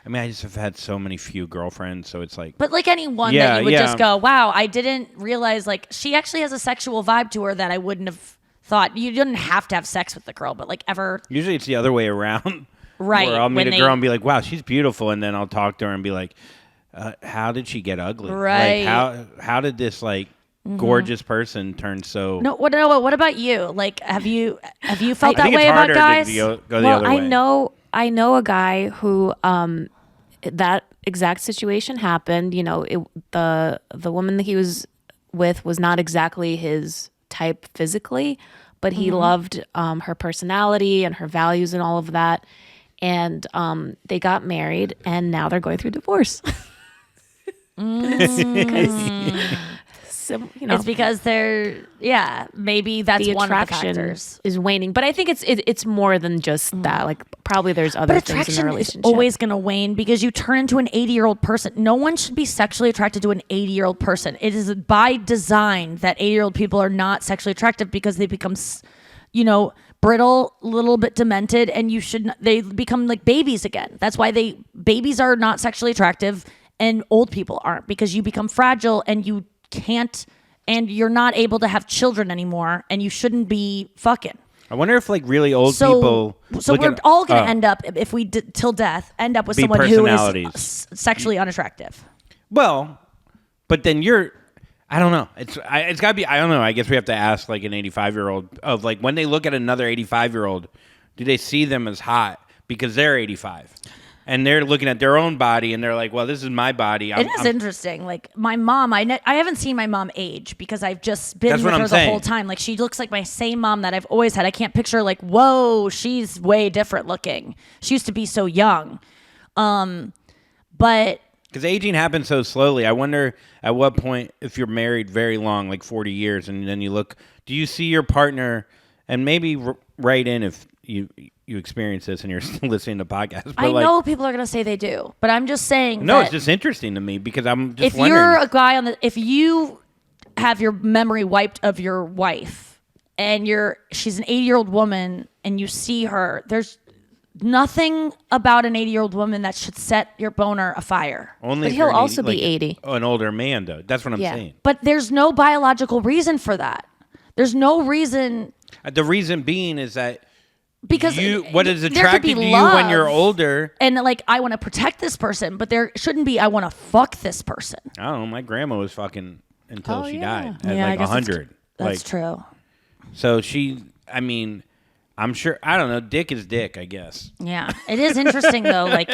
I mean, I just have had so many few girlfriends, so it's like... But like anyone that you would just go, wow, I didn't realize, like, she actually has a sexual vibe to her that I wouldn't have thought. You didn't have to have sex with the girl, but like ever... Usually it's the other way around. Right. Where I'll meet a girl and be like, wow, she's beautiful, and then I'll talk to her and be like, how did she get ugly? Right. Like, how did this, like, gorgeous person turn so... No, what about you? Like, have you felt I that think way it's about harder guys? to go the other way. I know a guy who that exact situation happened. The woman that he was with was not exactly his type physically, but he loved her personality and her values and all of that. And they got married, and now they're going through divorce. It's because maybe that's the one of the attraction factors. is waning. But I think it's more than just that. Like probably there's other But things in the attraction is relationship. always going to wane because you turn into an 80-year-old person. No one should be sexually attracted to an 80-year-old person. It is by design that 80-year-old people are not sexually attractive because they become, brittle, a little bit demented, and they become like babies again. That's why babies are not sexually attractive and old people aren't, because you become fragile and you can't, and you're not able to have children anymore, and you shouldn't be fucking. I wonder if like really old people. So we're all going to end up, if we till death, end up with someone who is sexually unattractive. Well, but then I don't know. It's got to be. I don't know. I guess we have to ask like an 85-year-old of like when they look at another 85-year-old, do they see them as hot because they're 85? And they're looking at their own body, and they're like, "Well, this is my body." It is interesting. Like my mom, I haven't seen my mom age because I've just been with her the whole time. Like she looks like my same mom that I've always had. I can't picture like, whoa, she's way different looking. She used to be so young, but because aging happens so slowly. I wonder at what point, if you're married very long, like 40 years, and then you look, do you see your partner? And maybe write in if you experience this and you're still listening to podcasts. But I know people are going to say they do, but I'm just saying. No, it's just interesting to me because I'm just if wondering. You're a guy if you have your memory wiped of your wife and she's an 80-year-old woman and you see her, there's nothing about an 80-year-old woman that should set your boner afire. But he'll also be 80. An older man, though. That's what I'm saying. But there's no biological reason for that. There's no reason. The reason being is that because what is attractive to you when you're older. And like, I want to protect this person, but there shouldn't be, I want to fuck this person. I don't know. My grandma was fucking until she died at Yeah, like 100. That's true. So I'm sure, I don't know, dick is dick, I guess. Yeah. It is interesting though. Like,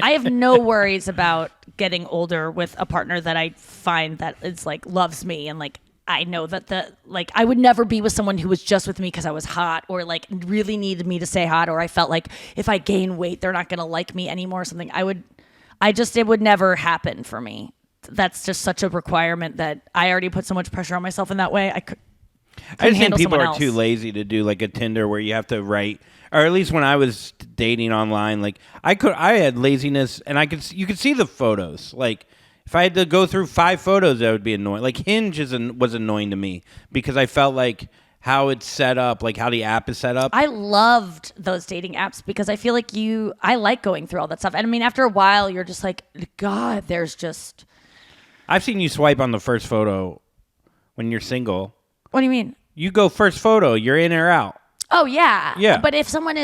I have no worries about getting older with a partner that I find that it's like loves me, and like I know that I would never be with someone who was just with me because I was hot or like really needed me to stay hot, or I felt like if I gain weight they're not going to like me anymore or something. It would never happen for me. That's just such a requirement that I already put so much pressure on myself in that way. I just think people are too lazy to do like a Tinder where you have to write, or at least when I was dating online, like I had laziness, and you could see the photos. Like if I had to go through 5 photos, that would be annoying. Like Hinge was annoying to me because I felt like how it's set up, like how the app is set up. I loved those dating apps because I feel like I like going through all that stuff. And I mean, after a while, you're just like, God, there's just. I've seen you swipe on the first photo when you're single. What do you mean? You go first photo, you're in or out. Oh, yeah. Yeah. But if someone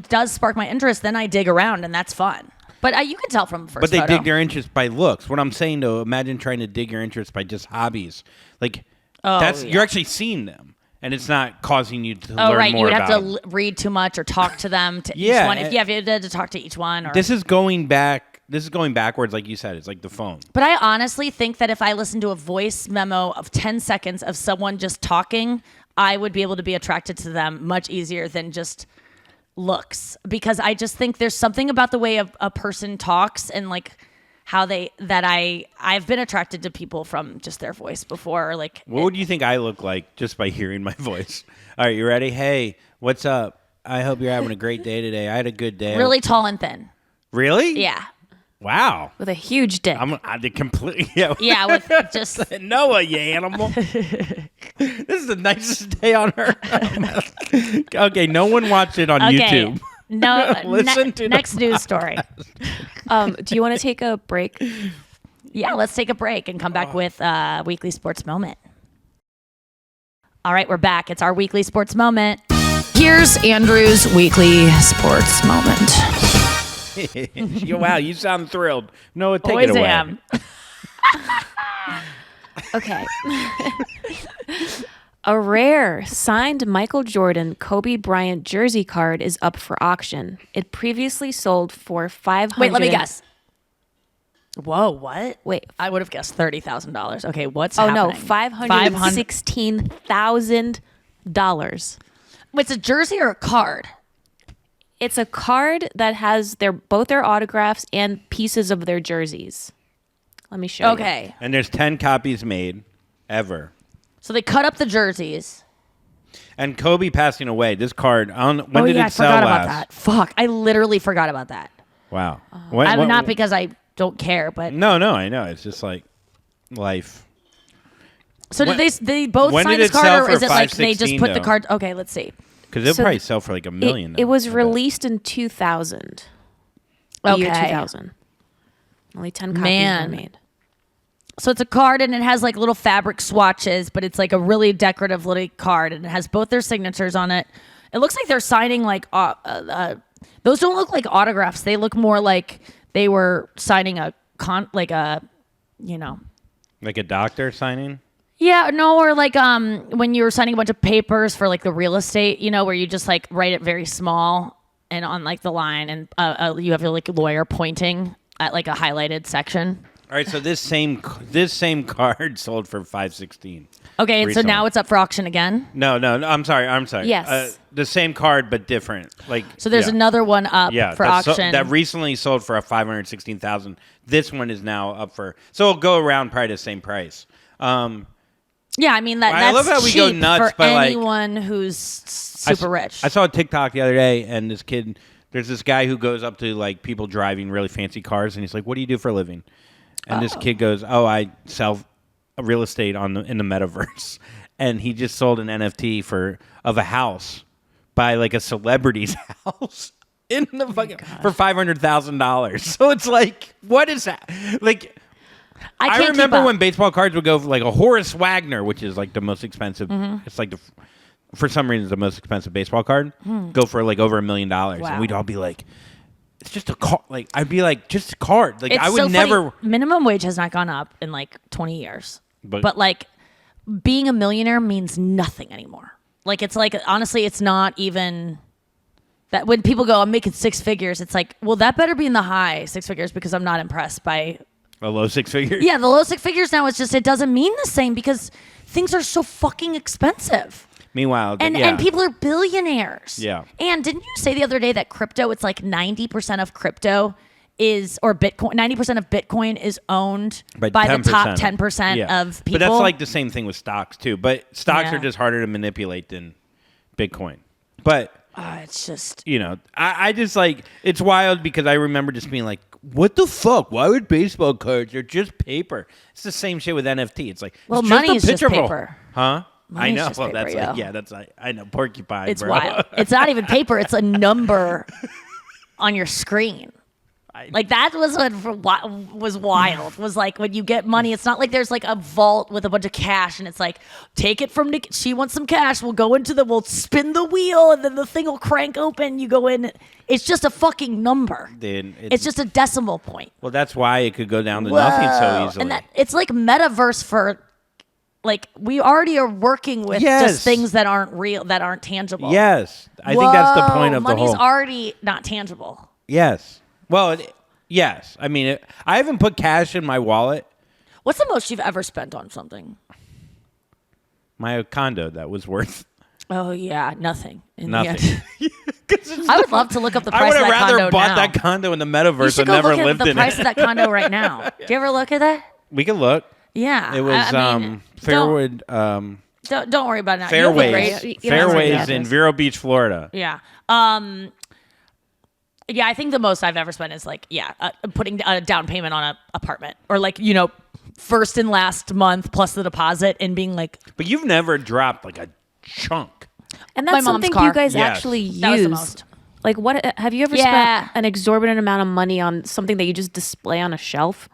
does spark my interest, then I dig around, and that's fun. But you can tell from the first photo. But they dig their interest by looks. What I'm saying, though, imagine trying to dig your interest by just hobbies. Like, you're actually seeing them, and it's not causing you to learn more about them. You would have to read too much or talk to them to each one. If you had to talk to each one. This is going backwards, like you said. It's like the phone. But I honestly think that if I listened to a voice memo of 10 seconds of someone just talking, I would be able to be attracted to them much easier than just looks, because I just think there's something about the way a person talks and like how I've been attracted to people from just their voice before. Like, what would you think I look like just by hearing my voice? All right, you ready? Hey, what's up? I hope you're having a great day today. I had a good day. Really tall and thin. Really? Yeah. Wow. With a huge dick. I completely. Yeah. Yeah, with just Noah, you animal. This is the nicest day on earth. Okay, no one watched it on YouTube. No. Listen to next news story. Do you want to take a break? Yeah, let's take a break and come back with Weekly Sports Moment. All right, we're back. It's our Weekly Sports Moment. Here's Andrew's Weekly Sports Moment. Wow, you sound thrilled. Noah, take Always it away. am. Okay. A rare signed Michael Jordan Kobe Bryant jersey card is up for auction. It previously sold for $500. Wait, let me guess. Whoa, what? Wait. I would have guessed $30,000. Okay, what's Oh happening? no, $516,000. It's a jersey or a card? It's a card that has both their autographs and pieces of their jerseys. Let me show you. Okay. And there's 10 copies made. ever. So they cut up the jerseys. And Kobe passing away. This card, when did I it sell forgot last? about that. Fuck, I literally forgot about that. Wow. Not because I don't care, but No, I know. It's just like life. so when- did they both when sign did this it sell card, or for is it like they just 516 put the though? card? Okay, let's see. Because it'll So probably sell for like $1 million. It was I bet. released in 2000. The year Okay. 2000. Only 10 copies Man. were made. So it's a card and it has like little fabric swatches, but it's like a really decorative little card and it has both their signatures on it. It looks like they're signing like those don't look like autographs. They look more like they were signing like a doctor signing. Yeah, no, or like when you were signing a bunch of papers for like the real estate, where you just like write it very small and on like the line, and you have like a lawyer pointing at like a highlighted section. All right, so this same card sold for $516. Okay, and so recently. now it's up for auction again. No, I'm sorry. Yes. The same card but different. Like So there's yeah. another one up for that auction. that recently sold for $516,000. This one is now up for, so it'll go around probably the same price. Yeah, I mean that's I love how we cheap go nuts, for but, like, anyone who's super rich. I saw a TikTok the other day, and there's this guy who goes up to like people driving really fancy cars, and he's like, "What do you do for a living?" And this kid goes, "Oh, I sell real estate in the metaverse." And he just sold an NFT of a house by like a celebrity's house in the fucking for $500,000. So it's like, what is that? Like, I I can't remember keep up. when baseball cards would go for like a Horace Wagner, which is like the most expensive. Mm-hmm. It's like for some reason, it's the most expensive baseball card. Go for like over $1 million, Wow. and we'd all be like, "It's just a card." Like I'd be like, "Just a card." Like It's I would so never. funny. Minimum wage has not gone up in like 20 years. But- like being a millionaire means nothing anymore. Like it's like honestly, it's not even that when people go, "I'm making six figures," it's like, well, that better be in the high six figures because I'm not impressed by. A low six figure. Yeah, the low six figures now. It's just it doesn't mean the same because things are so fucking expensive. Meanwhile, And people are billionaires. Yeah. And didn't you say the other day that crypto, it's like 90% of crypto or Bitcoin, 90% of Bitcoin is owned by the top 10% Yeah. of people? But that's like the same thing with stocks too. But stocks Yeah. are just harder to manipulate than Bitcoin. But It's just, I just like, it's wild because I remember just being like, what the fuck? Why would baseball cards? They're just paper. It's the same shit with NFT. It's like, Well, it's money just is a just picture of a- paper. Huh? Money I is know. just Well, paper, that's yo. like, yeah, that's like, I know. Porcupine, it's bro. wild. It's not even paper. It's a number on your screen. Like that was what was wild. Was like when you get money, it's not like there's like a vault with a bunch of cash and it's like take it from Nikki. She wants some cash. We'll spin the wheel and then the thing will crank open. You go in. It's just a fucking number. Dude, It's just a decimal point. Well, that's why it could go down to nothing so Whoa. easily. And that it's like metaverse for like we already are working with Yes. just things that aren't real, that arenn't tangible. Yes. I think that's the point of the money's whole. already not tangible. Yes. Well, yes. I mean, I haven't put cash in my wallet. What's the most you've ever spent on something? My condo that was worth Oh yeah, nothing. In the nothing. end. I would love to look up the I price would of have that rather condo bought now. that condo in the You metaverse should and go never look lived at the in price it. of that condo right now. Do you ever look at that? We can look. Yeah, It was I mean, Fairwood Don't worry about it. Now. You'll be Fairways. great. You know, Fairways like in that. Vero Beach, Florida. Yeah. Yeah, I think the most I've ever spent is like, putting a down payment on an apartment or like, first and last month plus the deposit and being like, But you've never dropped like a chunk. And My that's mom's something car. you guys Yes. actually use. That was the most. Like, what have you ever Yeah. spent an exorbitant amount of money on something that you just display on a shelf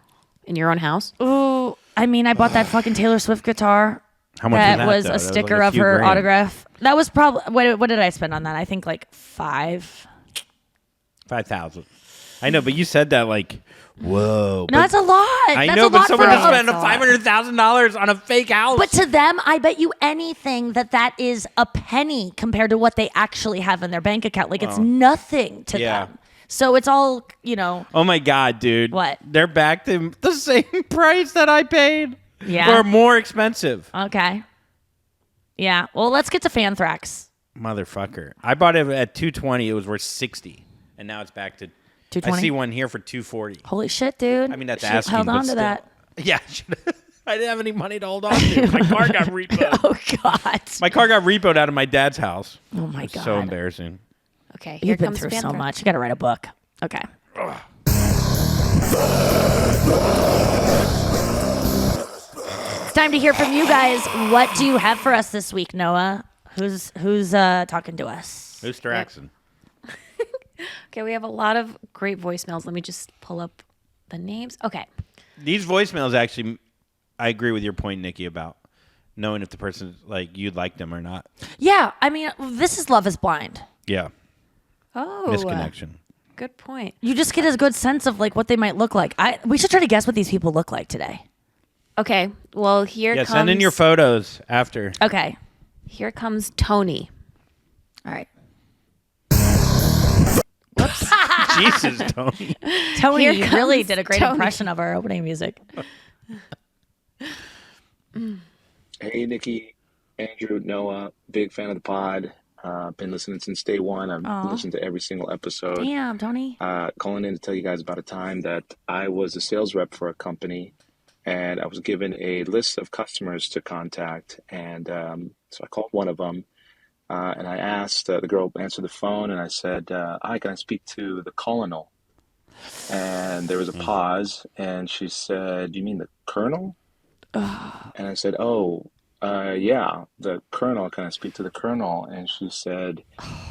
in your own house? ooh, I mean, I bought that fucking Taylor Swift guitar. How much That was was that, though? a That sticker like of few her grand. autograph. That was probably, what did I spend on that? I think like 5. 5,000. I know, but you said that like, whoa. No, that's a lot. I That's know, a but lot someone for to a- spend $500,000 on a fake house. But to them, I bet you anything that is a penny compared to what they actually have in their bank account. Like it's nothing to Yeah. them. So it's all, oh my God, dude. What? They're back to the same price that I paid. Yeah. Or more expensive. okay. Yeah. Well, let's get to Fanthrax. Motherfucker. I bought it at $220. It was worth $60. And now it's back to I $220? see one here for $240. Holy shit, dude. I mean, that's Should've asking. held but on to still. that. Yeah. I I didn't have any money to hold on to. My car got repoed. Oh God. My car got repoed out of my dad's house. Oh my It's God. so embarrassing. Okay, here You've been comes through so Fanthrax. much. You got to write a book. Okay. It's time to hear from you guys. What do you have for us this week, Noah? Who's talking to us? Who's Straxon? Okay, we have a lot of great voicemails. Let me just pull up the names. Okay. These voicemails actually, I agree with your point, Nikki, about knowing if the person, like, you'd like them or not. Yeah, I mean, this is Love is Blind. Yeah. Oh. Misconnection. Good point. You just get a good sense of like what they might look like. We should try to guess what these people look like today. Okay, well, here Yeah, comes... send in your photos after. Okay. Here comes Tony. All right. Jesus, Tony. Tony, Here you really comes did a great Tony. impression of our opening music. Hey, Nikki, Andrew, Noah, big fan of the pod. Been listening since day one. I've listened to every single episode. Damn, Tony. Calling in to tell you guys about a time that I was a sales rep for a company, and I was given a list of customers to contact. And so I called one of them, and I asked, the girl answered the phone, and I said, hi, can I speak to the colonel? And there was a pause, and she said, you mean the colonel? And I said, oh, yeah, the colonel. Can I speak to the colonel? And she said,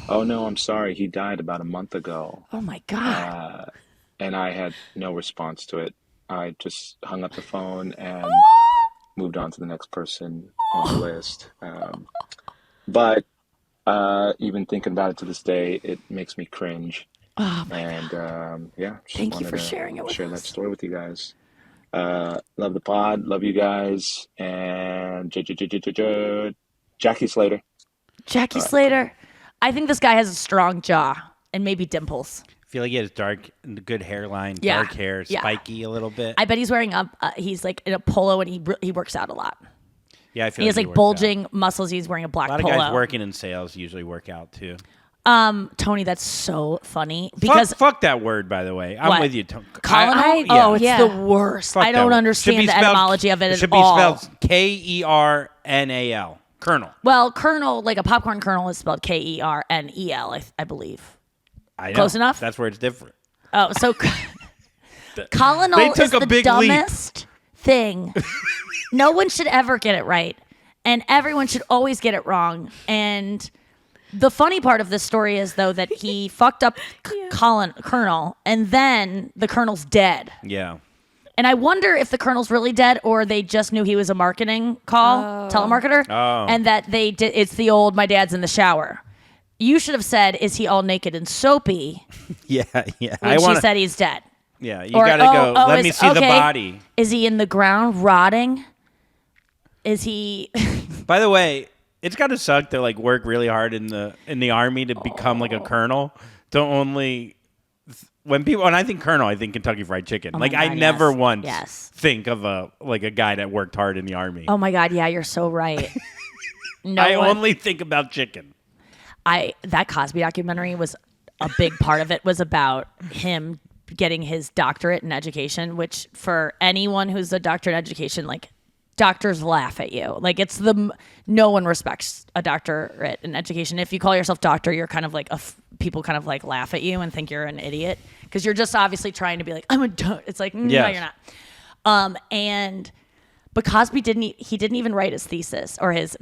oh, no, I'm sorry. He died about a month ago. Oh my God. And I had no response to it. I just hung up the phone and moved on to the next person on the list. But even thinking about it to this day, it makes me cringe. Oh my And yeah, just Thank you wanted for to sharing it with share us. that story with you guys. Love the pod, love you guys, and Jackie Slater. Jackie Slater. I think this guy has a strong jaw and maybe dimples. I feel like he has good hairline, Yeah. dark hair, Yeah. spiky a little bit. I bet he's wearing he's like in a polo and he works out a lot. Yeah, I feel He has like like bulging muscles. He's wearing a black A lot of polo. guys working in sales usually work out too. Tony, that's so funny because Fuck that word, by the way. I'm What? with you, Tony. colonel. Yeah. Oh, it's Yeah. the worst. Fuck I that don't word. Should understand be the spelled- etymology of it should at be all. spelled Kernal. Colonel. Well, kernel, like a popcorn kernel, is spelled Kernel, I believe. I know. Close enough? That's where it's different. Oh, so colonel They took is a the big leap. dumbest thing. No one should ever get it right, and everyone should always get it wrong. And the funny part of this story is, though, that he fucked up Colonel, and then the Colonel's dead. Yeah. And I wonder if the Colonel's really dead, or they just knew he was a marketing call, telemarketer, and that they did. It's the old "my dad's in the shower." You should have said, "Is he all naked and soapy?" Yeah. When she said he's dead. Yeah, you Or, gotta go. Let me see the okay, body. Is he in the ground rotting? Is he? By the way, it's gotta suck to like work really hard in the army to become like a colonel. To only when I think colonel, I think Kentucky Fried Chicken. Like my I God, never yes. once Yes. think of a guy that worked hard in the army. Oh my God! Yeah, you're so right. No I one- only think about chicken. That Cosby documentary was a big part of it. Was about him getting his doctorate in education, which for anyone who's a doctor in education, like doctors laugh at you. Like it's no one respects a doctorate in education. If you call yourself doctor, you're kind of like people kind of like laugh at you and think you're an idiot because you're just obviously trying to be like, I'm a doctor. It's like, no, Yes. you're not. But Cosby didn't even write his thesis or his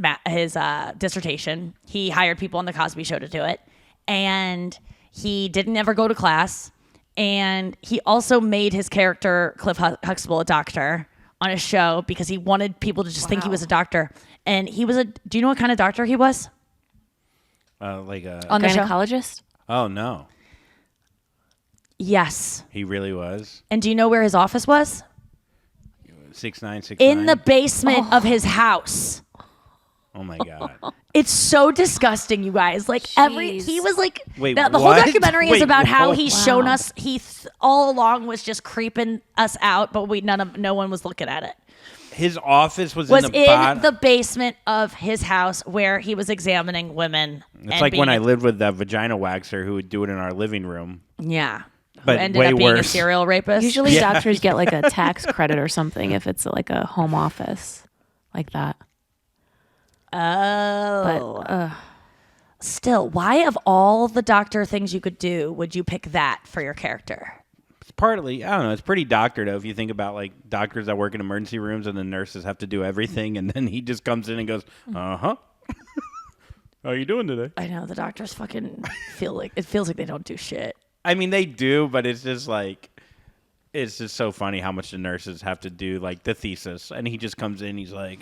dissertation. He hired people on the Cosby Show to do it, and he didn't ever go to class. And he also made his character Cliff Huxtable a doctor on a show because he wanted people to just think he was a doctor. And he was do you know what kind of doctor he was Like on the show? Gynecologist? oh no, Yes. he really was And do you know where his office was? 6'9", 6'9". In the basement of his house. Oh my god. It's so disgusting, you guys. Like Jeez. he was like, Wait, the whole what? documentary is Wait, about how what? he's shown us. All along was just creeping us out, but no one was looking at it. His office was Was in the in bottom. the basement of his house where he was examining women. It's like when I lived with that vagina waxer who would do it in our living room. Yeah. but ended way up being a worse. serial rapist. Usually Yeah. doctors get like a tax credit or something if it's like a home office like that. Oh. But Still, why of all the doctor things you could do, would you pick that for your character? It's partly, I don't know, it's pretty doctor though. If you think about like doctors that work in emergency rooms and the nurses have to do everything, and then he just comes in and goes, "Uh-huh. How are you doing today?" I know the doctors fucking feels like they don't do shit. I mean, they do, but it's just like, it's just so funny how much the nurses have to do, like the thesis, and he just comes in, he's like,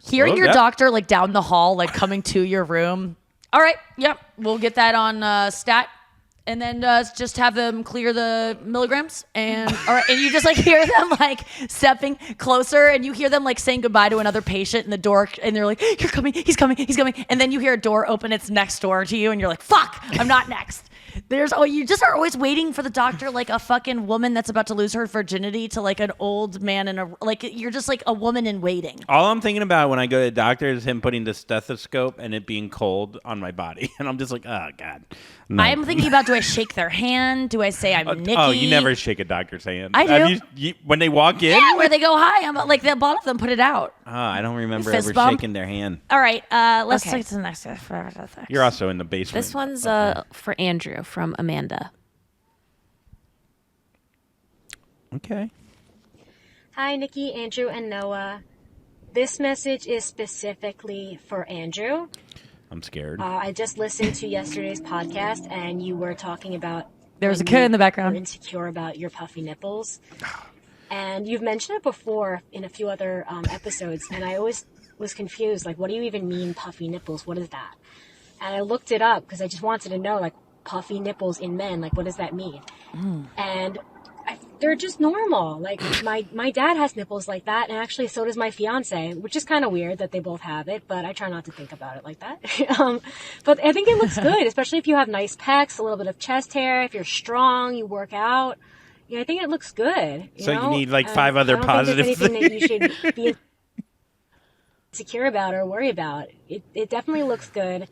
Hearing "Oh, your yeah." doctor like down the hall, like coming to your room. All right, yep, we'll get that on stat, and then just have them clear the milligrams, and all right, and you just like hear them like stepping closer, and you hear them like saying goodbye to another patient in the door, and they're like, "You're coming, he's coming, he's coming," and then you hear a door open, it's next door to you, and you're like, "Fuck, I'm not next." You just are always waiting for the doctor, like a fucking woman that's about to lose her virginity to like an old man you're just like a woman in waiting. All I'm thinking about when I go to the doctor is him putting the stethoscope and it being cold on my body. And I'm just like, oh, God. No. I'm thinking about, do I shake their hand? Do I say I'm Nikki? Oh, you never shake a doctor's hand. I do. Have when they walk in? Yeah, where they go, hi. I'm like, the lot of them put it out. Oh, I don't remember Fist ever bump. shaking their hand. All right, let's Okay. take to the next guy. You're also in the basement. this one's for Andrew from Amanda. Okay. Hi, Nikki, Andrew, and Noah. This message is specifically for Andrew. I'm scared. I just listened to yesterday's podcast, and you were talking about There's a when kid you in the background. were insecure about your puffy nipples, and you've mentioned it before in a few other episodes, and I always was confused. Like, what do you even mean, puffy nipples? What is that? And I looked it up because I just wanted to know, like, puffy nipples in men. Like, what does that mean? And they're just normal. Like my dad has nipples like that, and actually so does my fiance, which is kind of weird that they both have it, but I try not to think about it like that. But I think it looks good, especially if you have nice pecs, a little bit of chest hair, if you're strong, you work out. Yeah, I think it looks good. So you know? need, like, 5 other I don't positive think there's anything that you should be insecure about or worry about. It definitely looks good.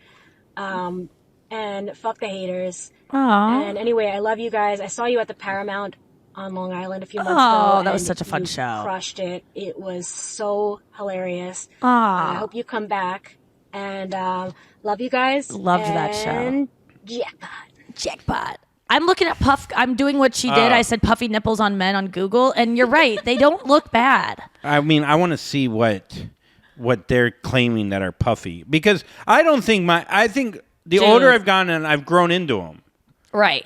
And fuck the haters. Aww. And anyway, I love you guys. I saw you at the Paramount on Long Island a few months ago. Oh, that was and such a fun you show. Crushed it. It was so hilarious. Aw. I hope you come back. And love you guys. Loved that show. And jackpot. I'm looking at I'm doing what she did. I said puffy nipples on men on Google, and you're right. They don't look bad. I mean, I want to see what they're claiming that are puffy, because I don't think I think the older I've gotten and I've grown into them. Right.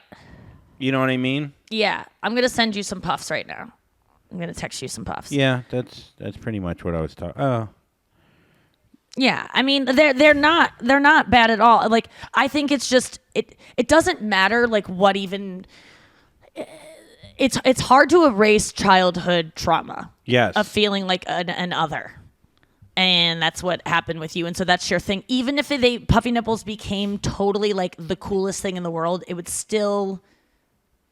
You know what I mean? Yeah. I'm going to send you some puffs right now. I'm going to text you some puffs. Yeah, that's pretty much what I was talking. Oh. Yeah, I mean they're not bad at all. Like, I think it's just it doesn't matter like what even it's hard to erase childhood trauma. Yes. Of feeling like an other. And that's what happened with you. And so that's your thing. Even if puffy nipples became totally like the coolest thing in the world, it would still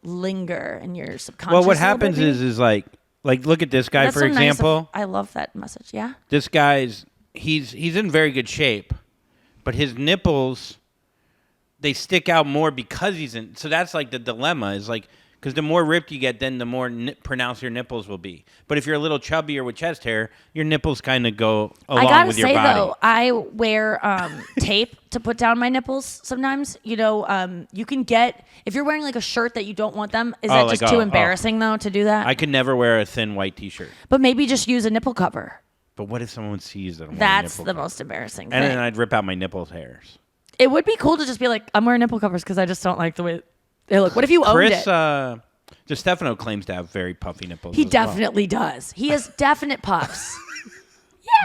linger in your subconscious. Well, what a little happens bit, is like look at this guy, That's for so nice of- example. I love that message. Yeah. This guy's he's in very good shape, but his nipples, they stick out more because he's in. So that's like the dilemma, is like, because the more ripped you get, then the more pronounced your nipples will be. But if you're a little chubbier with chest hair, your nipples kind of go along I gotta with your say body. though, I wear tape to put down my nipples sometimes. You know, you can get, if you're wearing like a shirt that you don't want them. Is that like, just too embarrassing though to do that? I could never wear a thin white T-shirt. But maybe just use a nipple cover. But what if someone sees that I'm wearing That's nipple the cover? most embarrassing And thing. then I'd rip out my nipples hairs. It would be cool to just be like, I'm wearing nipple covers because I just don't like the way they look. What if you owned Chris, it? Stefano claims to have very puffy nipples. He as well. definitely does. He has definite puffs.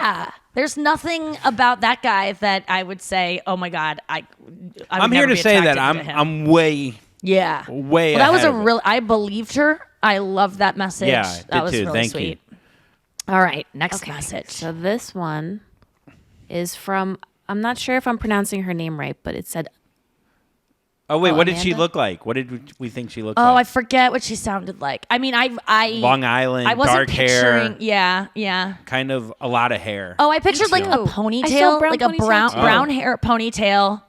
Yeah. There's nothing about that guy that I would say, oh my God, I'm here to say that I'm way yeah. way Well, that was ahead a of it. real. I believed her. I loved that message. Yeah, I that did was too. really Thank you. sweet. All right, next Okay, message. so this one is from, I'm not sure if I'm pronouncing her name right, but it said, Oh wait, Oh, what did she Amanda? look like? What did we think she looked Oh, I like? forget what she sounded like. I mean, I Long Island, I wasn't dark picturing. hair, Yeah. kind of a lot of hair. Oh, I pictured like a too. I saw ponytail, brown like a ponytail too. brown hair ponytail,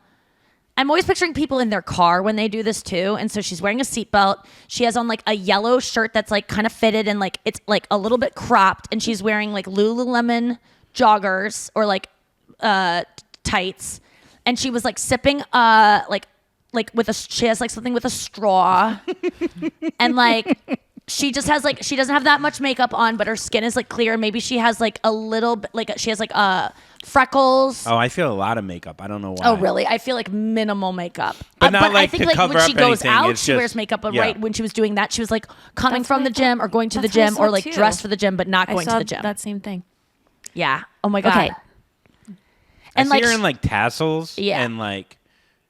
I'm always picturing people in their car when they do this too. And so she's wearing a seatbelt. She has on like a yellow shirt that's like kind of fitted and like it's like a little bit cropped. And she's wearing like Lululemon joggers or like tights. And she was like sipping like with she has like something with a straw. And like she just has like, she doesn't have that much makeup on, but her skin is like clear. Maybe she has like a little bit, like she has like freckles. Oh, I feel a lot of makeup. I don't know why. Oh, really? I feel like minimal makeup. But not like I think to like cover when she up goes anything, out, it's she just- wears makeup. But yeah. right when she was doing that, she was like coming That's from what the I gym thought. or going to the That's what I gym saw or like too. dressed for the gym, but not I going to saw the gym. that same thing. Yeah. Oh my God. Okay. And I like see her in like tassels Yeah. and like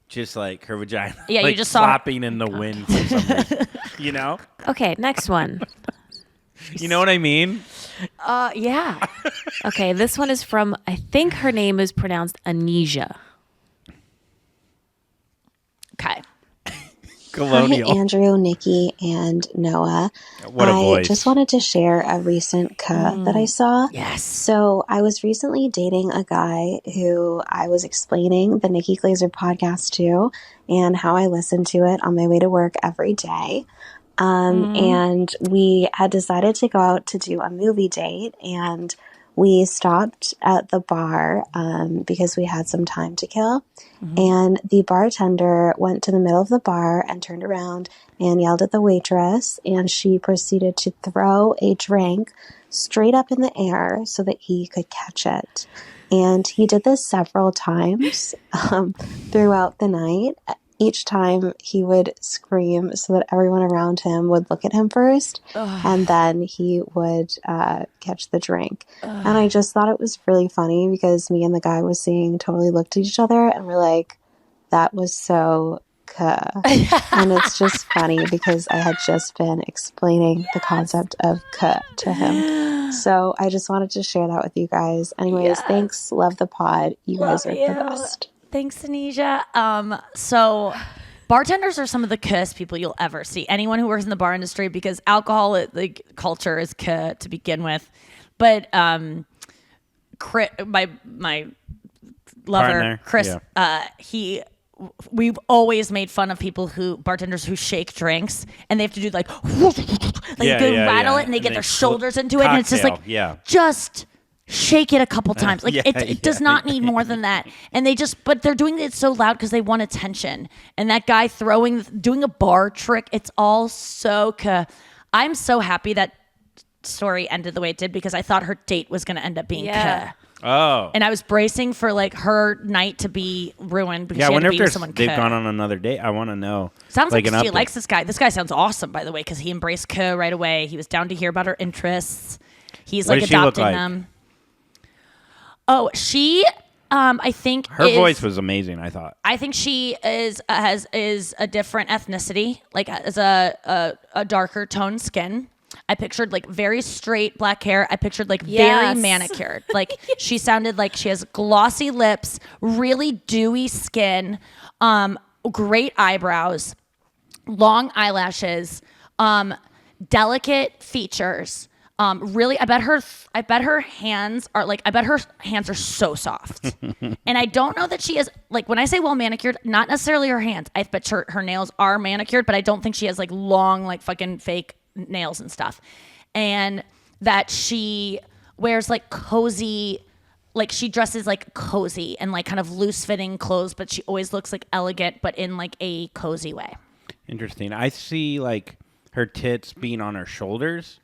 just like her vagina. Yeah, you like, just saw her- flopping in the wind for some reason. You know? Okay, next one. You know what I mean? yeah. Okay, this one is from, I think her name is pronounced Aneisa. Okay. Colonial. Hi, Andrew, Nikki, and Noah. What a I voice. just wanted to share a recent cut that I saw. Yes. So I was recently dating a guy who I was explaining the Nikki Glaser podcast to and how I listen to it on my way to work every day. And we had decided to go out to do a movie date, and we stopped at the bar because we had some time to kill. And the bartender went to the middle of the bar and turned around and yelled at the waitress, and she proceeded to throw a drink straight up in the air so that he could catch it. And he did this several times throughout the night. Each time he would scream so that everyone around him would look at him first, and then he would catch the drink. And I just thought it was really funny because me and the guy was seeing totally looked at each other and we're like, that was so and it's just funny because I had just been explaining the concept of to him. So I just wanted to share that with you guys. Anyways, thanks. Love the pod. You guys are the best. Thanks, Anesia. So bartenders are some of the cuss people you'll ever see. Anyone who works in the bar industry, because alcohol, like culture is to begin with. But my lover, Partner, Chris, yeah. we've always made fun of bartenders who shake drinks and they have to do like rattle it and they get their shoulders into it and it's just like just shake it a couple times. Like it does not need more than that. And but they're doing it so loud because they want attention. And that guy doing a bar trick, it's all so I'm so happy that story ended the way it did because I thought her date was going to end up being Oh. and I was bracing for like her night to be ruined because Yeah, I she had wonder to be with someone. if they've gone on another date. I want to know. Sounds like an she update. likes this guy. This guy sounds awesome, by the way, because he embraced Ke right away. He was down to hear about her interests. He's What like does she look adopting like? them. Oh, she, I think Her voice was amazing, I thought. I think she is a different ethnicity, like as a darker toned skin. I pictured like very straight black hair. I pictured like very manicured. Like she sounded like she has glossy lips, really dewy skin, great eyebrows, long eyelashes, delicate features. Really, I bet her hands are so soft. And I don't know that she is, like, when I say well manicured, not necessarily her hands. I bet her nails are manicured, but I don't think she has like long, like fucking fake nails and stuff. And that she wears like cozy, like she dresses like cozy and like kind of loose fitting clothes, but she always looks like elegant, but in like a cozy way. Interesting. I see like her tits being on her shoulders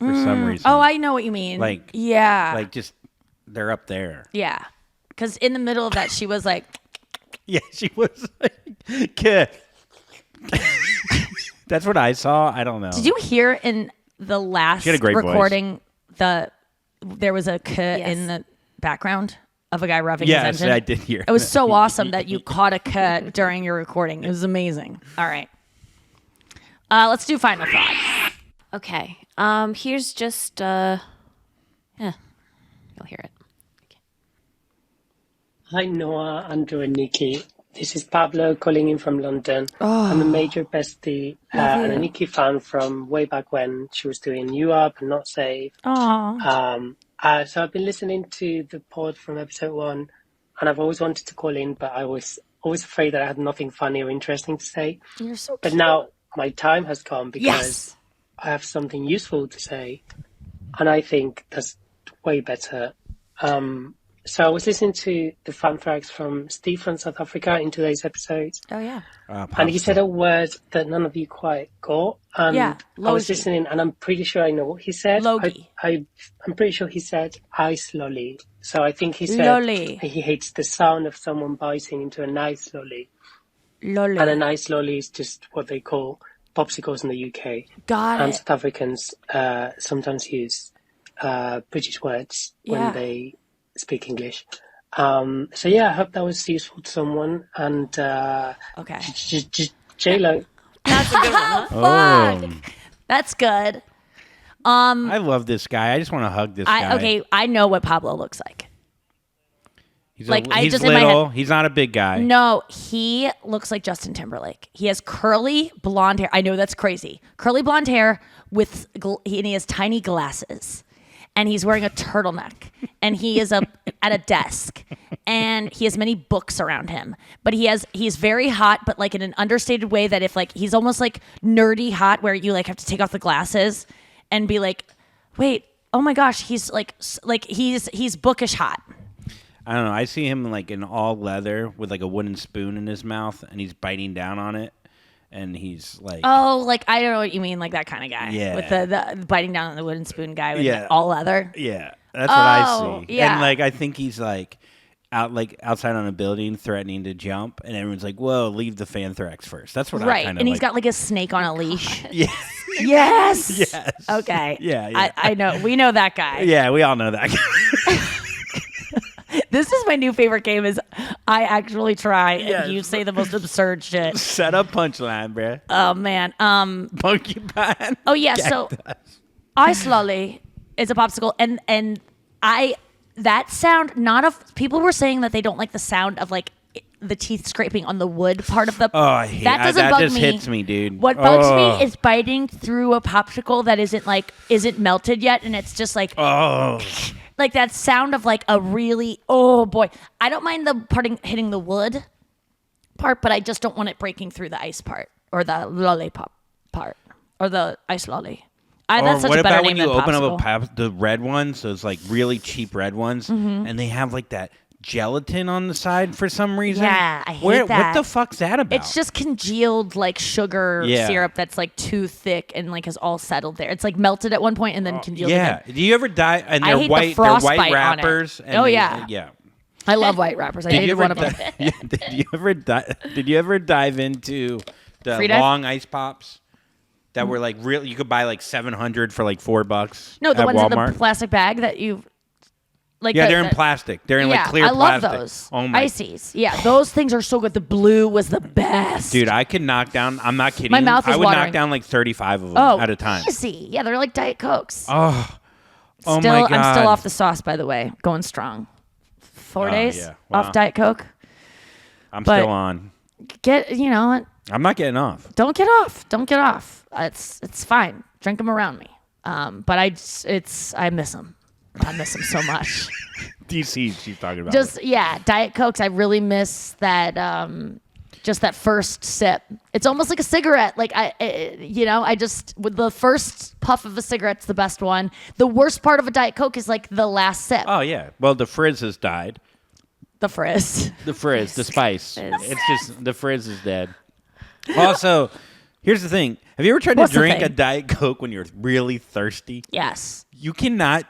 for some reason. Oh, I know what you mean. Like, yeah. Like just, they're up there. Yeah. Because in the middle of that, she was like, Yeah, she was like, "Kid." That's what I saw. I don't know. did you hear in the last She had a great recording there was a in the background of a guy revving his Yes, engine? I did hear. It was so awesome that you caught a cut during your recording. It was amazing. All right. Let's do final thoughts. Okay. Here's just you'll hear it. Hi, Noah, Andrew, and Nikki. This is Pablo calling in from London. I'm a major bestie and a Nikki fan from way back when she was doing You Up and Not Safe. So I've been listening to the pod from episode 1, and I've always wanted to call in, but I always always afraid that I had nothing funny or interesting to say. You're so But cute. now my time has come because Yes. I have something useful to say, and I think that's way better. So I was listening to the Fanthrax from Steve from South Africa in today's episode, Oh yeah. and he said a word that none of you quite got. And Yeah, I was logi. listening, and I'm pretty sure I know what he said. Logi. I'm pretty sure he said ice lolly. So I think he said Lolly. he hates the sound of someone biting into an ice lolly. Lolly. And an ice lolly is just what they call popsicles in the UK. Got And it. South Africans sometimes use British words Yeah. when they speak English. So yeah, I hope that was useful to someone. And Okay. J-Lo. That's a good one. Huh? Oh. That's good. I love this guy. I just want to hug this guy. Okay, I know what Pablo looks like. He's like, I he's just in my little. head- He's not a big guy. No, he looks like Justin Timberlake. He has curly blonde hair. I know that's crazy. Curly blonde hair and he has tiny glasses. And he's wearing a turtleneck. And he is at a desk. And he has many books around him. But he's very hot, but like in an understated way that if like he's almost like nerdy hot where you like have to take off the glasses and be like, wait, oh my gosh, he's like he's bookish hot. I don't know. I see him like in all leather with like a wooden spoon in his mouth, and he's biting down on it, and he's like, Oh, like I don't know what you mean, like that kind of guy. Yeah. With the biting down on the wooden spoon guy with Yeah. all leather. yeah, that's what I Oh, see. yeah. And like I think he's like outside on a building threatening to jump, and everyone's like, "Whoa, leave the Fanthrax first." That's what I Right. kind of And like. he's got like a snake on a leash. yeah, Yes. yes, Okay. Yeah, yeah. I know. We know that guy. yeah. We all know that guy. This is my new favorite game is I actually try Yes. and you say the most absurd shit. Set up punchline, bruh. Oh man. Porcupine. Oh yeah, so ice lolly is a popsicle and that sound people were saying that they don't like the sound of like the teeth scraping on the wood part of the Oh, I hate that doesn't that. bug Just me. hits me, dude. What bugs Oh. me is biting through a popsicle that isn't melted yet and it's just like Oh, like that sound of like a really oh boy. I don't mind the hitting the wood part, but I just don't want it breaking through the ice part or the lollipop part or the ice lolly. That's such what a better about name when you than open popsicle. up the red ones, those like really cheap red ones, and they have like that gelatin on the side for some reason? Yeah, I hate What that. the fuck's that about? It's just congealed like sugar Yeah. syrup that's like too thick and like is all settled there. It's like melted at one point and then congealed yeah. again. Do you ever die? And I they're hate the white. They're frostbite white on it. wrappers. And Oh, they- yeah. yeah. I love white wrappers. I hated one of them. Did you ever dive into the Free dive? long ice pops that were like real? You could buy like 700 for like $4. No, the at ones in Walmart. the plastic bag that you like. Yeah, they're in plastic. They're in yeah, like clear I love plastic. those. Oh my Ices. Yeah, those things are so good. The blue was the best. Dude, I could knock down. I'm not kidding. My mouth is I would watering. knock down like 35 of them oh, at a time. easy. Yeah, they're like Diet Cokes. Oh still, my God. I'm still off the sauce, by the way. Going strong. 4 Oh, days yeah. Wow. off Diet Coke. I'm but- still on. You know what? I'm not getting off. Don't get off. Don't get off. It's fine. Drink them around me. But I miss them. I miss them so much. DC, she's talking about. Just Diet Cokes. I really miss that. Just that first sip. It's almost like a cigarette. Like I just with the first puff of a cigarette's the best one. The worst part of a Diet Coke is like the last sip. Oh yeah. Well, the frizz has died. The frizz. The frizz, the spice. It's just the frizz is dead. Also, here's the thing. Have you ever tried What's to the drink a thing? Diet Coke when you're really thirsty? Yes. You cannot.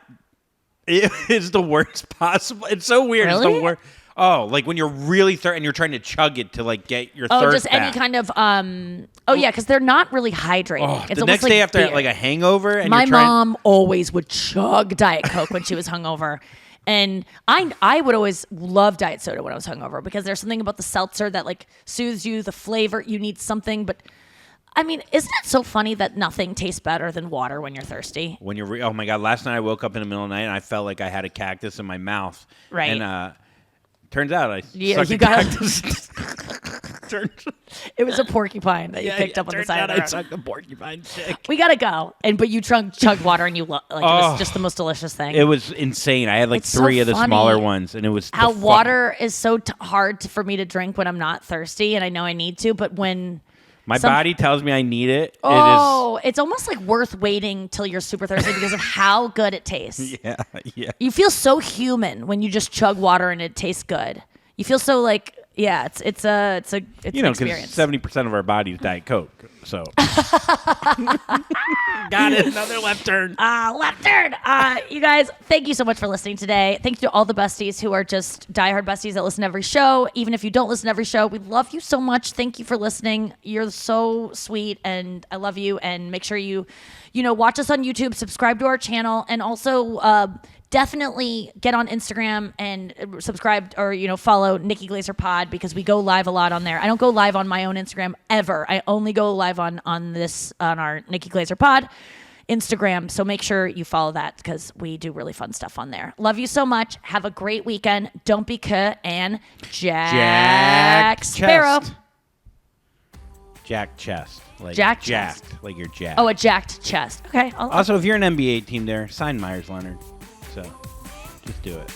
It is the worst possible. It's so weird. It's Really? the worst. Oh, like when you're really thirsty and you're trying to chug it to like get your Oh, thirst just any back. kind of because they're not really hydrating. Oh, It's the almost next like day after beer. like a hangover, and My you're trying. mom always would chug Diet Coke when she was hungover. And I would always love diet soda when I was hungover because there's something about the seltzer that like soothes you, the flavor, you need something. But I mean, isn't it so funny that nothing tastes better than water when you're thirsty? When you're, oh my God! Last night I woke up in the middle of the night and I felt like I had a cactus in my mouth. Right. And turns out I Yeah, sucked you a got cactus. It was a porcupine that you picked up on the side of the road. I sucked a porcupine dick. We gotta go. But you chugged water and you it was just the most delicious thing. It was insane. I had like It's so 3 of the funny smaller ones, and it was how water is so hard for me to drink when I'm not thirsty, and I know I need to. But when my body tells me I need it, it's almost like worth waiting till you're super thirsty because of how good it tastes. Yeah. You feel so human when you just chug water and it tastes good. You feel so like. Yeah, it's an experience. Because 70% of our body is Diet Coke. So, got it. Another left turn. Left turn. You guys, thank you so much for listening today. Thank you to all the besties who are just diehard besties that listen to every show. Even if you don't listen to every show, we love you so much. Thank you for listening. You're so sweet, and I love you. And make sure you watch us on YouTube, subscribe to our channel, and also. Definitely get on Instagram and subscribe or, follow Nikki Glaser Pod because we go live a lot on there. I don't go live on my own Instagram ever. I only go live on our Nikki Glaser Pod Instagram. So make sure you follow that because we do really fun stuff on there. Love you so much. Have a great weekend. Don't be cut and Jack Sparrow. Jack chest. Like Jack jacked. chest. Like you're jacked. Oh, a jacked chest. Okay. Also, if you're an NBA team there, sign Myers Leonard. So just do it.